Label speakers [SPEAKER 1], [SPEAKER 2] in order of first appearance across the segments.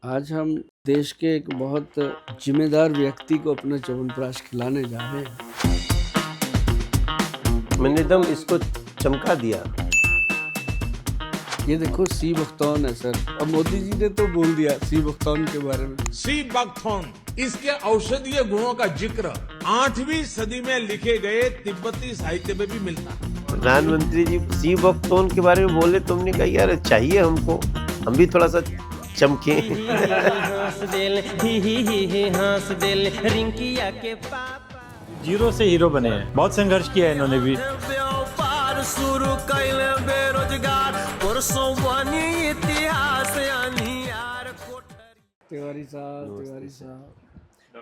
[SPEAKER 1] आज हम देश के एक बहुत जिम्मेदार व्यक्ति को अपना च्यवनप्राश खिलाने जा रहे हैं।
[SPEAKER 2] मैंने एकदम इसको चमका दिया।
[SPEAKER 1] ये देखो सी बख्तौन है सर। अब मोदी जी ने तो बोल दिया सी बख्तौन के बारे में।
[SPEAKER 3] सी बकथॉर्न, इसके औषधीय गुणों का जिक्र 8वीं सदी में लिखे गए तिब्बती साहित्य में भी मिलता है।
[SPEAKER 2] प्रधानमंत्री जी सी बख्तौन के बारे में बोले तो हमने कहा यार चाहिए हमको, हम भी थोड़ा सा चमके।
[SPEAKER 4] जीरो से हीरो बने हैं, बहुत संघर्ष किया है इन्होंने भी।
[SPEAKER 1] तिवारी साहब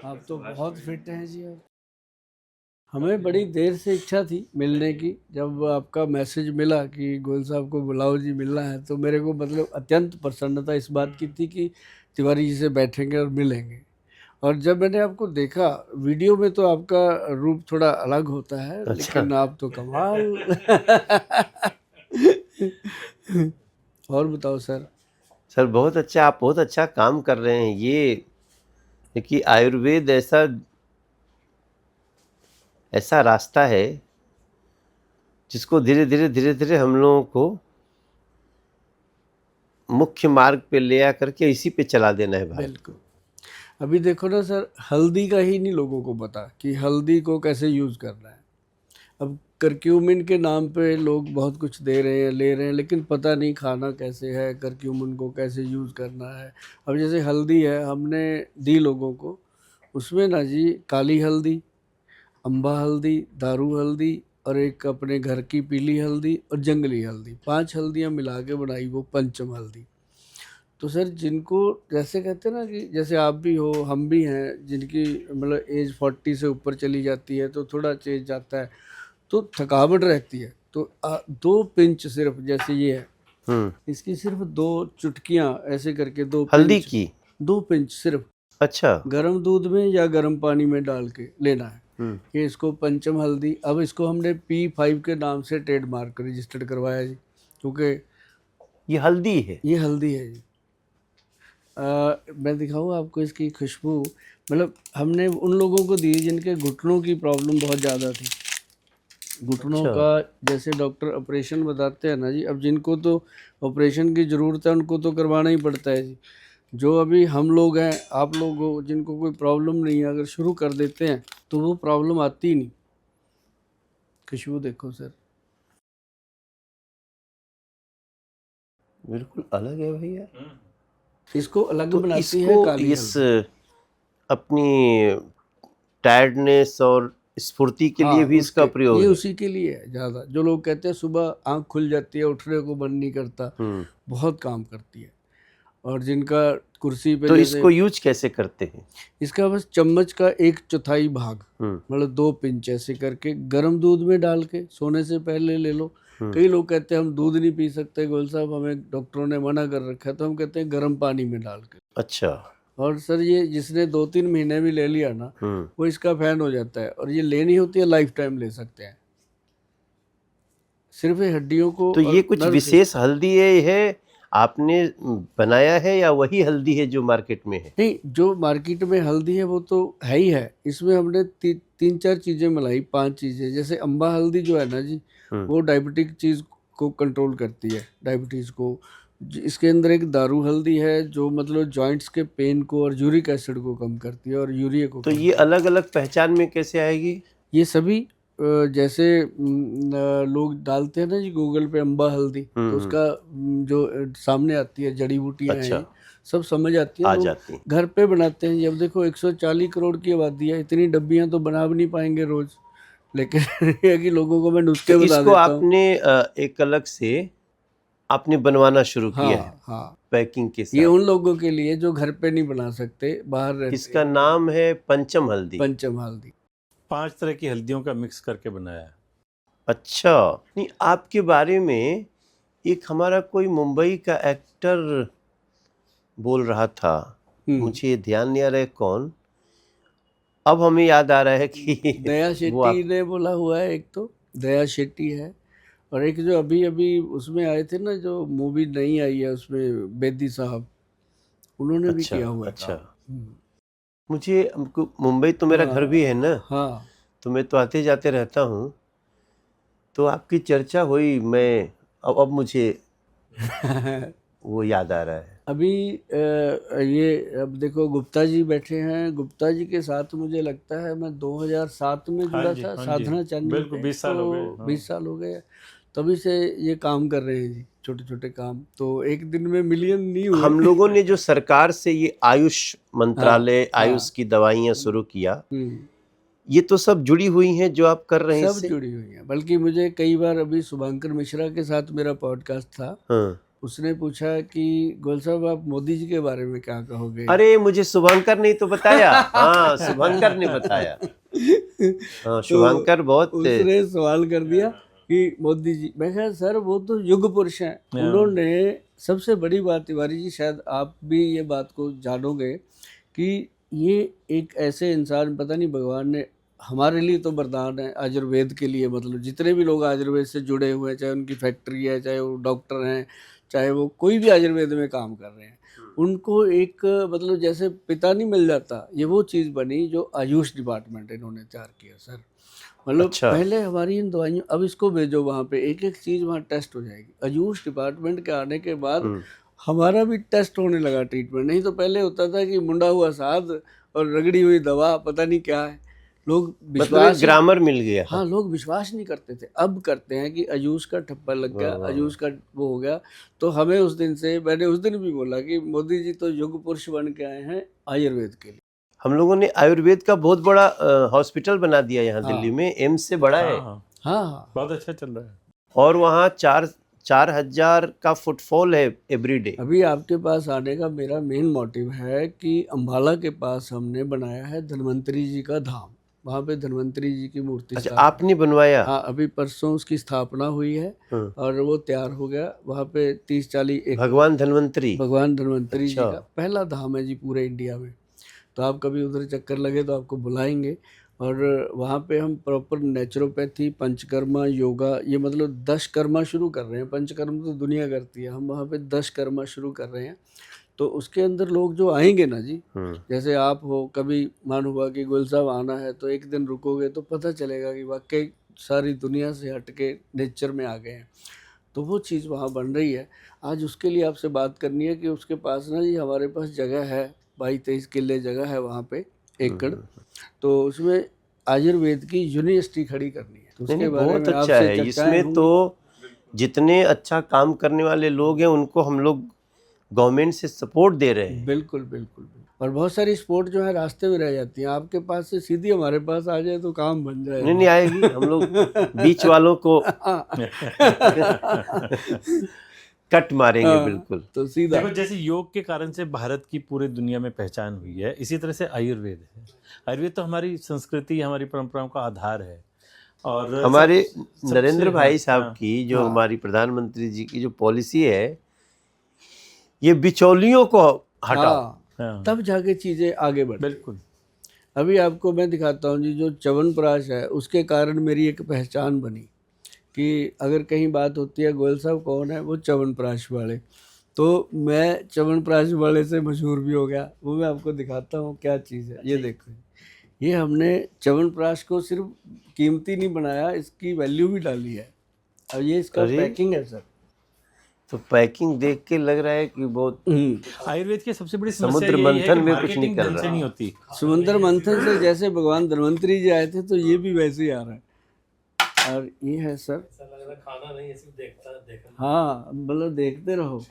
[SPEAKER 1] आप तो बहुत फिट हैं जी। आप हमें बड़ी देर से इच्छा थी मिलने की। जब आपका मैसेज मिला कि गोयल साहब को बुलाओ जी मिलना है, तो मेरे को मतलब अत्यंत प्रसन्नता इस बात की थी कि तिवारी जी से बैठेंगे और मिलेंगे। और जब मैंने आपको देखा वीडियो में तो आपका रूप थोड़ा अलग होता है।
[SPEAKER 2] अच्छा।
[SPEAKER 1] लेकिन आप तो कमाल। और बताओ सर।
[SPEAKER 2] सर बहुत अच्छा, आप बहुत अच्छा काम कर रहे हैं। ये कि आयुर्वेद ऐसा रास्ता है जिसको धीरे धीरे हम लोगों को मुख्य मार्ग पे ले आकर के इसी पे चला देना है भाई।
[SPEAKER 1] बिल्कुल। अभी देखो ना सर, हल्दी का ही नहीं लोगों को पता कि हल्दी को कैसे यूज़ करना है। अब करक्यूमिन के नाम पे लोग बहुत कुछ दे रहे हैं, ले रहे हैं, लेकिन पता नहीं खाना कैसे है, करक्यूमिन को कैसे यूज़ करना है। अब जैसे हल्दी है, हमने दी लोगों को, उसमें ना जी काली हल्दी, अम्बा हल्दी, दारू हल्दी और एक अपने घर की पीली हल्दी और जंगली हल्दी, 5 हल्दियाँ मिला के बनाई वो पंचम हल्दी। तो सर जिनको जैसे कहते हैं ना कि जैसे आप भी हो, हम भी हैं, जिनकी मतलब एज 40 से ऊपर चली जाती है तो थोड़ा चेंज जाता है, तो थकावट रहती है, तो 2 पिंच सिर्फ, जैसे ये है, इसकी सिर्फ 2 चुटकियाँ ऐसे करके 2
[SPEAKER 2] हल्दी
[SPEAKER 1] पिंच,
[SPEAKER 2] की
[SPEAKER 1] 2 पिंच सिर्फ
[SPEAKER 2] अच्छा
[SPEAKER 1] गर्म दूध में या गर्म पानी में डाल के लेना है कि इसको पंचम हल्दी। अब इसको हमने P5 के नाम से ट्रेडमार्क रजिस्टर्ड करवाया जी, क्योंकि
[SPEAKER 2] ये हल्दी है।
[SPEAKER 1] ये हल्दी है जी। मैं दिखाऊँ आपको इसकी खुशबू। मतलब हमने उन लोगों को दी जिनके घुटनों की प्रॉब्लम बहुत ज़्यादा थी। घुटनों
[SPEAKER 2] अच्छा।
[SPEAKER 1] का जैसे डॉक्टर ऑपरेशन बताते हैं ना जी, अब जिनको तो ऑपरेशन की ज़रूरत है उनको तो करवाना ही पड़ता है जी। जो अभी हम लोग हैं, आप लोग हो, जिनको कोई प्रॉब्लम नहीं है, अगर शुरू कर देते हैं तो वो प्रॉब्लम आती ही नहीं। खुशबू देखो सर,
[SPEAKER 2] बिल्कुल अलग है भैया।
[SPEAKER 1] इसको अलग
[SPEAKER 2] तो
[SPEAKER 1] बनाती है
[SPEAKER 2] इसको
[SPEAKER 1] काली
[SPEAKER 2] इस
[SPEAKER 1] हल्दी।
[SPEAKER 2] अपनी टायर्डनेस और स्फूर्ति के लिए भी इसका प्रयोग
[SPEAKER 1] ये
[SPEAKER 2] है।
[SPEAKER 1] उसी के लिए है ज़्यादा। जो लोग कहते हैं सुबह आँख खुल जाती है, उठने को मन नहीं करता, बहुत काम करती है। और जिनका कुर्सी पे
[SPEAKER 2] तो
[SPEAKER 1] जैसे
[SPEAKER 2] इसको यूज कैसे करते हैं?
[SPEAKER 1] इसका बस चम्मच का 1/4 भाग, मतलब 2 पिंच ऐसे करके गर्म दूध में डाल के सोने से पहले ले लो। कई लोग कहते हैं हम दूध नहीं पी सकते गोयल साहब, हमें डॉक्टरों ने मना कर रखा है, तो हम कहते हैं गर्म पानी में डाल के।
[SPEAKER 2] अच्छा।
[SPEAKER 1] और सर ये जिसने 2-3 महीने भी ले लिया ना, वो इसका फैन हो जाता है। और ये लेनी होती है, लाइफ टाइम ले सकते हैं। सिर्फ ये हड्डियों को
[SPEAKER 2] तो ये कुछ
[SPEAKER 1] नर्व
[SPEAKER 2] विशेष हल्दी है आपने बनाया है या वही हल्दी है जो मार्केट में है?
[SPEAKER 1] नहीं, जो मार्केट में हल्दी है वो तो है ही है। इसमें हमने 3-4 चीज़ें मिलाई, 5 चीज़ें। जैसे अम्बा हल्दी जो है ना जी, वो डायबिटिक चीज़ को कंट्रोल करती है, डायबिटीज़ को। इसके अंदर एक दारू हल्दी है जो मतलब जॉइंट्स के पेन को और यूरिक एसिड को कम करती है और यूरिया को
[SPEAKER 2] तो
[SPEAKER 1] कम
[SPEAKER 2] ये अलग अलग पहचान में कैसे आएगी?
[SPEAKER 1] ये सभी जैसे लोग डालते हैं ना जी गूगल पे अम्बा हल्दी, तो उसका जो सामने आती है जड़ी बूटियाँ हैं,
[SPEAKER 2] अच्छा।
[SPEAKER 1] ये सब समझ आती है।
[SPEAKER 2] आ
[SPEAKER 1] लोग
[SPEAKER 2] जाती हैं।
[SPEAKER 1] घर पे बनाते हैं। जब देखो 140 करोड़ की आबादी है, इतनी डब्बियाँ तो बना भी नहीं पाएंगे रोज। लेकिन ये है कि लोगों को मैं
[SPEAKER 2] तो
[SPEAKER 1] नुस्खे बता
[SPEAKER 2] इसको
[SPEAKER 1] देता हूँ।
[SPEAKER 2] आपने एक अलग से आपने बनवाना शुरू किया है
[SPEAKER 1] हाँ,
[SPEAKER 2] पैकिंग के
[SPEAKER 1] ये
[SPEAKER 2] साथ।
[SPEAKER 1] उन लोगों के लिए जो घर पे नहीं बना सकते, बाहर रहते
[SPEAKER 2] इसका
[SPEAKER 1] हैं।
[SPEAKER 2] नाम है पंचम हल्दी।
[SPEAKER 1] पंचम हल्दी
[SPEAKER 4] 5 तरह की हल्दियों का मिक्स करके बनाया है।
[SPEAKER 2] अच्छा। नहीं, आपके बारे में एक हमारा कोई मुंबई का एक्टर बोल रहा था, मुझे ध्यान नहीं आ रहा है कौन। अब हमें याद आ रहा है कि
[SPEAKER 1] दया
[SPEAKER 2] वो
[SPEAKER 1] शेट्टी ने बोला हुआ है। एक तो दया शेट्टी है, और एक जो अभी अभी उसमें आए थे ना, जो मूवी नहीं आई है उसमें बेदी साहब, उन्होंने भी
[SPEAKER 2] अच्छा
[SPEAKER 1] किया हुआ
[SPEAKER 2] अच्छा।
[SPEAKER 1] काम।
[SPEAKER 2] मुझे मुंबई तो मेरा घर भी है ना,
[SPEAKER 1] हाँ
[SPEAKER 2] तो मैं तो आते जाते रहता हूँ। तो आपकी चर्चा हुई, मैं अब मुझे वो याद आ रहा है।
[SPEAKER 1] अभी ये अब देखो गुप्ता जी बैठे हैं, गुप्ता जी के साथ मुझे लगता है मैं 2007 में
[SPEAKER 4] हाँ
[SPEAKER 1] जुड़ा
[SPEAKER 4] जी,
[SPEAKER 1] था
[SPEAKER 4] हाँ जी,
[SPEAKER 1] साधना चैनल
[SPEAKER 4] बिल्कुल,
[SPEAKER 1] पे,
[SPEAKER 4] 20 साल हो गए,
[SPEAKER 1] तो
[SPEAKER 4] हाँ।
[SPEAKER 1] 20 साल हो गए, तभी से ये काम कर रहे हैं जी, छोटे छोटे काम। तो एक दिन में मिलियन नहीं हुए।
[SPEAKER 2] हम लोगों ने जो सरकार से ये आयुष मंत्रालय,
[SPEAKER 1] हाँ,
[SPEAKER 2] आयुष की दवाइयाँ शुरू किया,
[SPEAKER 1] हम्म,
[SPEAKER 2] ये तो सब जुड़ी हुई हैं जो आप कर रहे हैं
[SPEAKER 1] सब
[SPEAKER 2] इससे?
[SPEAKER 1] जुड़ी हुई हैं। बल्कि मुझे कई बार, अभी शुभंकर मिश्रा के साथ मेरा पॉडकास्ट था,
[SPEAKER 2] हाँ।
[SPEAKER 1] उसने पूछा कि गोयल साहब आप मोदी जी के बारे में क्या कहोगे।
[SPEAKER 2] अरे मुझे शुभंकर ने तो बताया। हाँ, शुभंकर ने बताया। हाँ, शुभंकर
[SPEAKER 1] तो
[SPEAKER 2] बहुत
[SPEAKER 1] उसने सवाल कर दिया कि मोदी जी, मैं कहा सर वो तो युग पुरुष हैं,
[SPEAKER 4] हाँ।
[SPEAKER 1] उन्होंने सबसे बड़ी बात, तिवारी जी शायद आप भी ये बात को जानोगे कि ये एक ऐसे इंसान, पता नहीं भगवान ने हमारे लिए तो वरदान है आयुर्वेद के लिए, मतलब जितने भी लोग आयुर्वेद से जुड़े हुए हैं, चाहे उनकी फैक्ट्री है, चाहे वो डॉक्टर हैं, चाहे वो कोई भी आयुर्वेद में काम कर रहे हैं, उनको एक मतलब जैसे पिता नहीं मिल जाता, ये वो चीज़ बनी जो आयुष डिपार्टमेंट इन्होंने तैयार किया सर। मतलब
[SPEAKER 2] अच्छा।
[SPEAKER 1] पहले हमारी इन दवाइयों, अब इसको भेजो वहाँ पे, एक एक चीज़ वहाँ टेस्ट हो जाएगी। आयुष डिपार्टमेंट के आने के बाद हमारा भी टेस्ट होने लगा ट्रीटमेंट। नहीं तो पहले होता था कि मुंडा हुआ साध और रगड़ी हुई दवा, पता नहीं क्या है, लोग
[SPEAKER 2] मतलब
[SPEAKER 1] विश्वास
[SPEAKER 2] एक ग्रामर मिल गया।
[SPEAKER 1] हाँ, लोग विश्वास नहीं करते थे। अब करते हैं कि आयुष का ठप्पा लग गया, आयुष का वो हो गया। तो हमें उस दिन से, मैंने उस दिन भी बोला कि मोदी जी तो युग पुरुष बन के आए हैं आयुर्वेद के लिए।
[SPEAKER 2] हम लोगों ने आयुर्वेद का बहुत बड़ा हॉस्पिटल बना दिया यहाँ
[SPEAKER 1] हाँ।
[SPEAKER 2] दिल्ली में, एम्स से बड़ा है।
[SPEAKER 4] हाँ,
[SPEAKER 1] हाँ हाँ,
[SPEAKER 4] बहुत अच्छा चल रहा है।
[SPEAKER 2] और वहाँ 4,000 का फुटफॉल है एवरीडे।
[SPEAKER 1] अभी आपके पास आने का मेरा मेन मोटिव है कि अम्बाला के पास हमने बनाया है धन्वंतरी जी का धाम। वहाँ पे धन्वंतरी जी की मूर्ति
[SPEAKER 2] अच्छा,
[SPEAKER 1] स्थापित,
[SPEAKER 2] आपने बनवाया?
[SPEAKER 1] हाँ, अभी परसों उसकी स्थापना हुई है और वो तैयार हो गया। वहाँ पे 30-40 एकड़
[SPEAKER 2] भगवान धन्वंतरी।
[SPEAKER 1] भगवान धन्वंतरी जी
[SPEAKER 2] अच्छा।
[SPEAKER 1] का पहला धाम है जी पूरे इंडिया में। तो आप कभी उधर चक्कर लगे तो आपको बुलाएंगे। और वहाँ पे हम प्रॉपर नेचुरोपैथी, पंचकर्मा, योगा, ये मतलब 10 कर्मा शुरू कर रहे हैं। पंचकर्म तो दुनिया करती है, हम वहाँ पे 10 कर्मा शुरू कर रहे हैं। तो उसके अंदर लोग जो आएंगे ना जी, जैसे आप हो, कभी मान हुआ कि गोयल साहब आना है, तो एक दिन रुकोगे तो पता चलेगा कि वाकई सारी दुनिया से हट के नेचर में आ गए हैं। तो वो चीज़ वहाँ बन रही है। आज उसके लिए आपसे बात करनी है कि उसके पास ना जी हमारे पास जगह है, 22-23 किले जगह है वहाँ पे, एकड़। तो उसमें आयुर्वेद की यूनिवर्सिटी खड़ी करनी है। तो
[SPEAKER 2] नहीं
[SPEAKER 1] उसके
[SPEAKER 2] नहीं,
[SPEAKER 1] बारे
[SPEAKER 2] बहुत
[SPEAKER 1] में
[SPEAKER 2] अच्छा
[SPEAKER 1] आपसे
[SPEAKER 2] है।
[SPEAKER 1] चर्चाएं
[SPEAKER 2] इसमें
[SPEAKER 1] होंगी।
[SPEAKER 2] तो जितने अच्छा काम करने वाले लोग हैं उनको हम लोग गवर्नमेंट से सपोर्ट दे रहे हैं।
[SPEAKER 1] बिल्कुल बिल्कुल बिल्कुल। और बहुत सारी स्पोर्ट जो है रास्ते में रह जाती हैं, आपके पास से सीधी हमारे पास आ जाए तो काम बन जाए।
[SPEAKER 2] नहीं आएगी, हम लोग बीच वालों को कट मारेंगे बिल्कुल।
[SPEAKER 1] तो सीधा
[SPEAKER 4] देखो, जैसे योग के कारण से भारत की पूरी दुनिया में पहचान हुई है, इसी तरह से आयुर्वेद है। आयुर्वेद तो हमारी संस्कृति, हमारी परंपराओं का आधार है। और
[SPEAKER 2] हमारे
[SPEAKER 4] सबसे-
[SPEAKER 2] नरेंद्र भाई साहब
[SPEAKER 1] हाँ,
[SPEAKER 2] की जो
[SPEAKER 1] हाँ।
[SPEAKER 2] हमारी प्रधानमंत्री जी की जो पॉलिसी है, ये बिचौलियों को हटाओ।
[SPEAKER 1] हाँ, तब जाके चीज़ें आगे बढ़ती।
[SPEAKER 4] बिल्कुल।
[SPEAKER 1] अभी आपको मैं दिखाता हूँ जी, जो च्यवनप्राश है उसके कारण मेरी एक पहचान बनी कि अगर कहीं बात होती है गोयल साहब कौन है, वो च्यवनप्राश वाले, तो मैं च्यवनप्राश वाले से मशहूर भी हो गया। वो मैं आपको दिखाता हूँ क्या चीज़ है। ये देखो, ये हमने च्यवनप्राश को सिर्फ कीमती नहीं बनाया, इसकी वैल्यू भी डाली है। और ये इसका
[SPEAKER 2] अरे!
[SPEAKER 1] पैकिंग है सर।
[SPEAKER 2] तो पैकिंग देख के लग रहा है कि बहुत
[SPEAKER 4] आयुर्वेद की सबसे बड़ी समस्या
[SPEAKER 2] समुद्र
[SPEAKER 4] यही है
[SPEAKER 2] मंथन
[SPEAKER 4] कि
[SPEAKER 2] में कुछ
[SPEAKER 4] मार्केटिंग
[SPEAKER 2] निकल
[SPEAKER 4] ढंग से
[SPEAKER 2] रहा
[SPEAKER 4] नहीं
[SPEAKER 2] है।
[SPEAKER 4] होती।
[SPEAKER 1] समुद्र मंथन से जैसे भगवान धन्वंतरी जी आए थे, तो ये भी वैसे ही आ रहा है। और ये है सर,
[SPEAKER 5] खाना नहीं है, सिर्फ देखना।
[SPEAKER 1] हाँ, मतलब देखते रहो।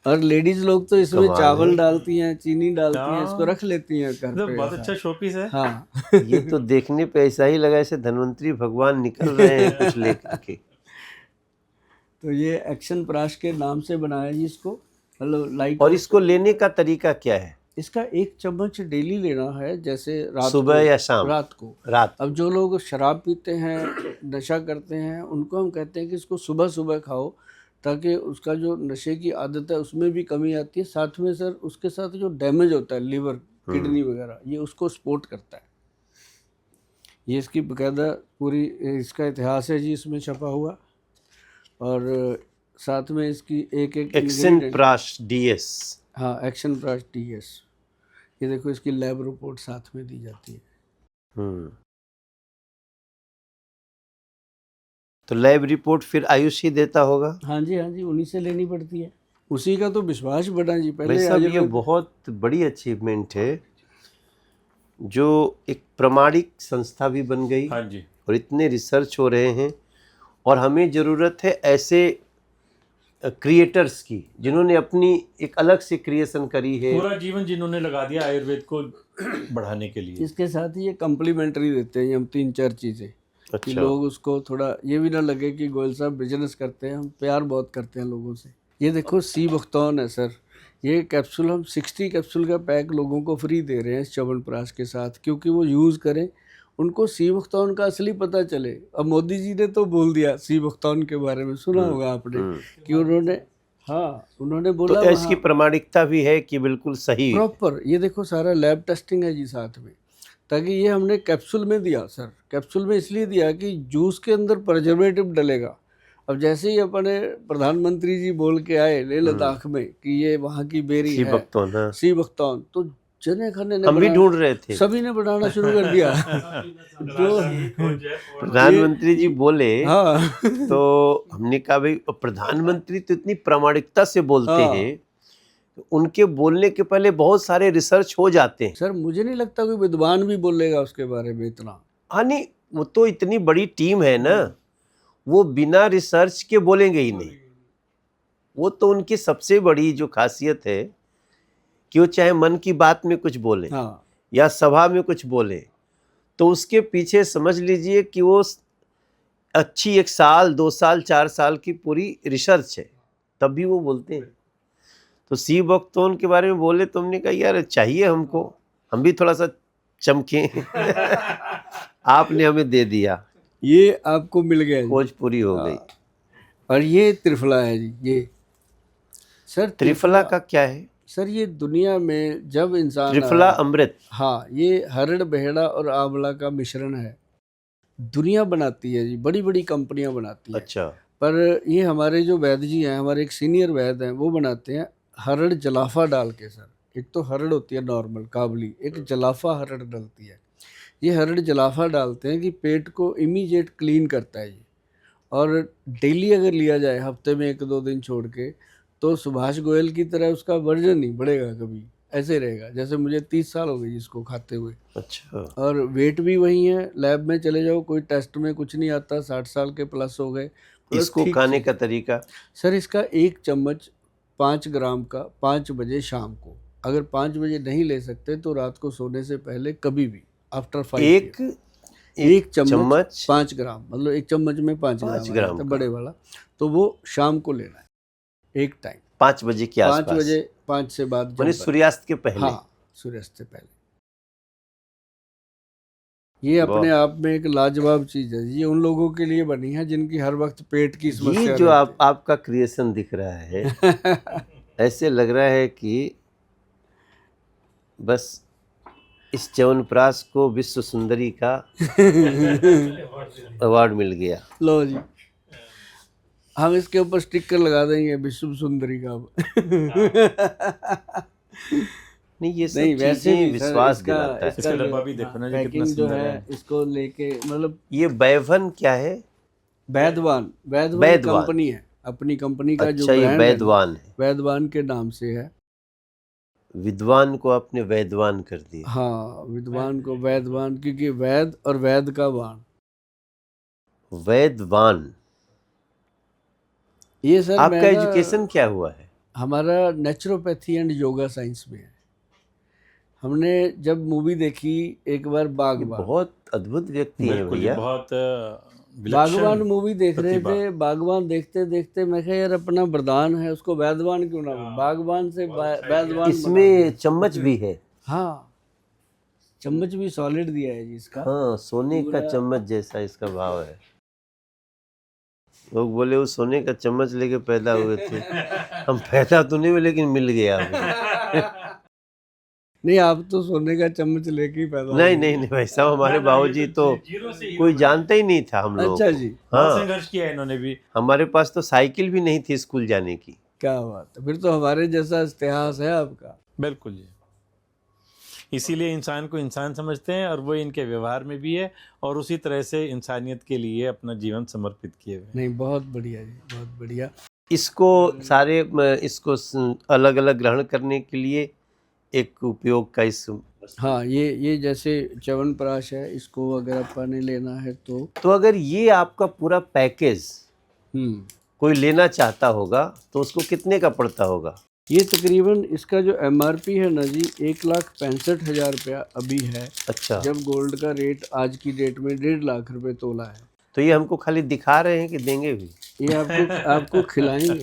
[SPEAKER 1] और लेडीज लोग तो इसमें
[SPEAKER 2] कमाल
[SPEAKER 1] चावल
[SPEAKER 2] है।
[SPEAKER 1] डालती हैं, चीनी डालती हैं, इसको रख लेती हैं घर
[SPEAKER 4] तो
[SPEAKER 1] पे।
[SPEAKER 4] बहुत अच्छा शोपीस है।
[SPEAKER 1] हाँ।
[SPEAKER 2] ये तो देखने पे ऐसा ही लगा जैसे धन्वंतरी भगवान निकल रहे हैं कुछ लेकर के।
[SPEAKER 1] तो ये एक्शन प्राश के नाम से बनाया जी इसको, मतलब लाइट।
[SPEAKER 2] और इसको लेने का तरीका क्या है?
[SPEAKER 1] इसका 1 चम्मच डेली लेना है, जैसे रात
[SPEAKER 2] सुबह
[SPEAKER 1] को,
[SPEAKER 2] या शाम?
[SPEAKER 1] रात को।
[SPEAKER 2] रात।
[SPEAKER 1] अब जो लोग शराब पीते हैं, नशा करते हैं, उनको हम कहते हैं कि इसको सुबह सुबह खाओ, ताकि उसका जो नशे की आदत है उसमें भी कमी आती है। साथ में सर उसके साथ जो डैमेज होता है लिवर, किडनी वगैरह, ये उसको सपोर्ट करता है। ये इसकी बकायदा पूरी इसका इतिहास है जी, इसमें छपा हुआ। और साथ में इसकी एक एक
[SPEAKER 2] एक्सन
[SPEAKER 1] ingredient-
[SPEAKER 2] प्राश डीएस।
[SPEAKER 1] हाँ, एक्शन प्राश टीएस। ये देखो, इसकी लैब रिपोर्ट साथ में दी जाती है।
[SPEAKER 2] हम्म। तो लैब रिपोर्ट फिर आयुष ही देता होगा।
[SPEAKER 1] हाँ जी, हाँ जी, उन्हीं से लेनी पड़ती है। उसी का तो विश्वास बढ़ा जी।
[SPEAKER 2] भाई
[SPEAKER 1] पहले
[SPEAKER 2] साहब, ये
[SPEAKER 1] आयुर्वेद-
[SPEAKER 2] बहुत बड़ी अचीवमेंट है जो एक प्रमाणिक संस्था भी बन गई
[SPEAKER 4] हाँ जी।
[SPEAKER 2] और इतने रिसर्च हो रहे हैं, और हमें ज़रूरत है ऐसे क्रिएटर्स की जिन्होंने अपनी एक अलग से क्रिएशन करी है।
[SPEAKER 4] पूरा जीवन जिन्होंने लगा दिया आयुर्वेद को बढ़ाने के लिए।
[SPEAKER 1] इसके साथ ही ये कम्प्लीमेंट्री देते हैं हम 3-4 चीज़ें कि
[SPEAKER 2] अच्छा।
[SPEAKER 1] लोग उसको थोड़ा ये भी ना लगे कि गोयल साहब बिजनेस करते हैं। हम प्यार बहुत करते हैं लोगों से। ये देखो, सी बुख्तौन है सर। ये कैप्सूल हम 60 कैप्सूल का पैक लोगों को फ्री दे रहे हैं च्यवनप्राश के साथ, क्योंकि वो यूज़ करें, उनको सी बुख्तौन का असली पता चले। अब मोदी जी ने तो बोल दिया सी बुख्तौन के बारे में, सुना होगा आपने कि उन्होंने, हाँ, उन्होंने बोला
[SPEAKER 2] तो इसकी प्रमाणिकता भी है कि बिल्कुल सही।
[SPEAKER 1] प्रॉपर। ये देखो, सारा लैब टेस्टिंग है जी साथ में। ताकि ये हमने कैप्सूल में दिया सर। कैप्सूल में इसलिए दिया कि जूस के अंदर प्रिजर्वेटिव डलेगा। अब जैसे ही अपने प्रधानमंत्री जी बोल के आए ले लद्दाख में कि ये वहाँ की बेरी
[SPEAKER 2] सी
[SPEAKER 1] है,
[SPEAKER 2] बख्तौन, हाँ।
[SPEAKER 1] सी बख्तौन, तो जने खने ने
[SPEAKER 2] हम भी
[SPEAKER 1] बना-
[SPEAKER 2] ढूंढ रहे थे।
[SPEAKER 1] सभी ने बनाना शुरू कर दिया। जो
[SPEAKER 2] प्रधानमंत्री जी बोले
[SPEAKER 1] हाँ
[SPEAKER 2] तो हमने कहा भाई प्रधानमंत्री तो इतनी प्रामाणिकता से बोलते
[SPEAKER 1] हाँ।
[SPEAKER 2] हैं, उनके बोलने के पहले बहुत सारे रिसर्च हो जाते हैं।
[SPEAKER 1] सर, मुझे नहीं लगता कोई विद्वान भी बोलेगा उसके बारे में इतना।
[SPEAKER 2] हाँ नहीं, वो तो इतनी बड़ी टीम है ना, वो बिना रिसर्च के बोलेंगे ही नहीं। वो तो उनकी सबसे बड़ी जो खासियत है कि वो चाहे मन की बात में कुछ बोले
[SPEAKER 1] हाँ,
[SPEAKER 2] या सभा में कुछ बोले, तो उसके पीछे समझ लीजिए कि वो अच्छी 1 साल 2 साल 4 साल की पूरी रिसर्च है, तब भी वो बोलते हैं। तो सी बख्तौन के बारे में बोले तो हमने कहा यार चाहिए हमको, हम भी थोड़ा सा चमके। आपने हमें दे दिया,
[SPEAKER 1] ये आपको मिल गया जी।
[SPEAKER 2] खोज पूरी हो गई।
[SPEAKER 1] और ये त्रिफला है जी। ये सर
[SPEAKER 2] त्रिफला का क्या है?
[SPEAKER 1] सर, ये दुनिया में जब इंसान
[SPEAKER 2] त्रिफला अमृत।
[SPEAKER 1] हाँ, ये हरड़ बेहड़ा और आंवला का मिश्रण है। दुनिया बनाती है जी, बड़ी बड़ी कंपनियां बनाती हैं।
[SPEAKER 2] अच्छा।
[SPEAKER 1] पर ये हमारे जो वैद्य जी हैं, हमारे एक सीनियर वैद्य हैं, वो बनाते हैं हरड़ जलाफा डाल के सर। एक तो हरड़ होती है नॉर्मल काबली, एक जलाफा हरड़ डलती है। ये हरड़ जलाफा डालते हैं कि पेट को इमीडिएट क्लीन करता है ये। और डेली अगर लिया जाए, हफ्ते में 1-2 दिन छोड़ के, तो सुभाष गोयल की तरह उसका वर्जन नहीं बढ़ेगा कभी। ऐसे रहेगा जैसे मुझे 30 साल हो गए इसको खाते हुए।
[SPEAKER 2] अच्छा।
[SPEAKER 1] और वेट भी वही है। लैब में चले जाओ, कोई टेस्ट में कुछ नहीं आता। 60 साल के प्लस हो गए।
[SPEAKER 2] इसको
[SPEAKER 1] ठीक
[SPEAKER 2] खाने
[SPEAKER 1] चीज़।
[SPEAKER 2] का तरीका?
[SPEAKER 1] सर, इसका 1 चम्मच 5 ग्राम का 5 बजे शाम को। अगर 5 बजे नहीं ले सकते तो रात को सोने से पहले कभी भी आफ्टर 5 एक चम्मच 5 ग्राम, मतलब 1 चम्मच में 5
[SPEAKER 2] 5
[SPEAKER 1] ग्राम
[SPEAKER 2] ग्राम
[SPEAKER 1] आता है,
[SPEAKER 2] का।
[SPEAKER 1] बड़े वाला। तो वो शाम को लेना है, एक टाइम
[SPEAKER 2] 5 बजे के
[SPEAKER 1] 5
[SPEAKER 2] आसपास,
[SPEAKER 1] बजे, 5 से बाद जब
[SPEAKER 2] माने
[SPEAKER 1] बने।
[SPEAKER 2] सूर्यास्त के पहले।
[SPEAKER 1] हाँ, सूर्यास्त से पहले। ये अपने आप में एक लाजवाब चीज है। ये उन लोगों के लिए बनी है जिनकी हर वक्त पेट की समस्या
[SPEAKER 2] ये जो
[SPEAKER 1] रहती
[SPEAKER 2] आपका क्रिएशन दिख रहा है ऐसे लग रहा है कि बस इस च्यवनप्राश को विश्व सुंदरी का अवार्ड मिल गया।
[SPEAKER 1] लो जी, हम इसके ऊपर स्टिकर लगा देंगे विश्व सुंदरी का।
[SPEAKER 2] नहीं, ये सब
[SPEAKER 1] नहीं, वैसे
[SPEAKER 2] चीजें
[SPEAKER 1] भी सर,
[SPEAKER 2] विश्वास
[SPEAKER 1] इसका
[SPEAKER 2] दिलाता है।
[SPEAKER 4] इसका डब्बा भी देखो ना जी, कितना
[SPEAKER 1] पैकिंग जो
[SPEAKER 4] सुंदर
[SPEAKER 1] है,
[SPEAKER 4] है।
[SPEAKER 1] इसको लेके मतलब
[SPEAKER 2] ये वैभन क्या है?
[SPEAKER 1] वैदवान
[SPEAKER 2] वैदवान।
[SPEAKER 1] कंपनी है, अपनी कंपनी का जो
[SPEAKER 2] अच्छा, ये
[SPEAKER 1] ब्रांड है,
[SPEAKER 2] वैदवान है।
[SPEAKER 1] वैदवान के नाम से है।
[SPEAKER 2] विद्वान को आपने वैदवान कर दिया।
[SPEAKER 1] हाँ, विद्वान को वैदवान, क्योंकि वैद और वैद का वान।
[SPEAKER 2] वैदवान।
[SPEAKER 1] ये सर
[SPEAKER 2] आपका
[SPEAKER 1] मैं ना-
[SPEAKER 2] एजुकेशन क्या हुआ है?
[SPEAKER 1] हमारा नेचुरोपैथी एंड योगा साइंस में है। हमने जब मूवी देखी एक बार
[SPEAKER 2] ये
[SPEAKER 1] बागबान,
[SPEAKER 2] बहुत अद्भुत व्यक्ति है
[SPEAKER 4] बिल्कुल, ये
[SPEAKER 2] भैया।
[SPEAKER 4] बहुत
[SPEAKER 1] बागबान
[SPEAKER 4] विलक्षण
[SPEAKER 1] मूवी देख रहे
[SPEAKER 4] प्रतिभा।
[SPEAKER 1] थे। बागबान देखते देखते मैं कहा यार अपना वरदान है, उसको वैदवान क्यों ना हो? बागबान से वैदवान बना
[SPEAKER 2] इसमें चम्मच भी है।
[SPEAKER 1] हाँ, चम्मच भी सॉलिड दिया है जी इसका।
[SPEAKER 2] हाँ, सोने का चम्मच जैसा इसका भाव है। लोग बोले वो सोने का चम्मच लेके पैदा हुए थे। हम पैदा तो नहीं हुए लेकिन मिल गया हमें।
[SPEAKER 1] नहीं, आप तो सोने का चम्मच लेके ही पैदा
[SPEAKER 2] नहीं
[SPEAKER 1] हुए।
[SPEAKER 2] नहीं नहीं भाई साहब, हमारे बाबूजी तो
[SPEAKER 4] जीरो से ही
[SPEAKER 2] कोई जानता ही नहीं था हम लोग
[SPEAKER 1] अच्छा
[SPEAKER 2] को।
[SPEAKER 1] जी,
[SPEAKER 4] बहुत
[SPEAKER 2] हाँ,
[SPEAKER 4] संघर्ष किया है इन्होंने भी।
[SPEAKER 2] हमारे पास तो साइकिल भी नहीं थी स्कूल जाने की।
[SPEAKER 1] क्या बात है, फिर तो हमारे जैसा इतिहास है आपका।
[SPEAKER 4] बिल्कुल जी, इसीलिए इंसान को इंसान समझते हैं और वो इनके व्यवहार में भी है, और उसी तरह से इंसानियत के लिए अपना जीवन समर्पित किए हुए हैं।
[SPEAKER 1] नहीं, बहुत बढ़िया जी, बहुत बढ़िया।
[SPEAKER 2] इसको सारे इसको अलग अलग ग्रहण करने के लिए एक उपयोग का इस
[SPEAKER 1] हाँ, ये जैसे च्यवनप्राश है, इसको अगर आपने लेना है तो
[SPEAKER 2] अगर ये आपका पूरा पैकेज कोई लेना चाहता होगा तो उसको कितने का पड़ता होगा?
[SPEAKER 1] ये तकरीबन इसका जो MRP है ना जी, 1,65,000 रुपया अभी है।
[SPEAKER 2] अच्छा,
[SPEAKER 1] जब गोल्ड का रेट आज की डेट में 1.5 लाख रुपए तोला है।
[SPEAKER 2] तो ये हमको खाली दिखा रहे हैं कि देंगे भी?
[SPEAKER 1] ये आपको खिलाएंगे।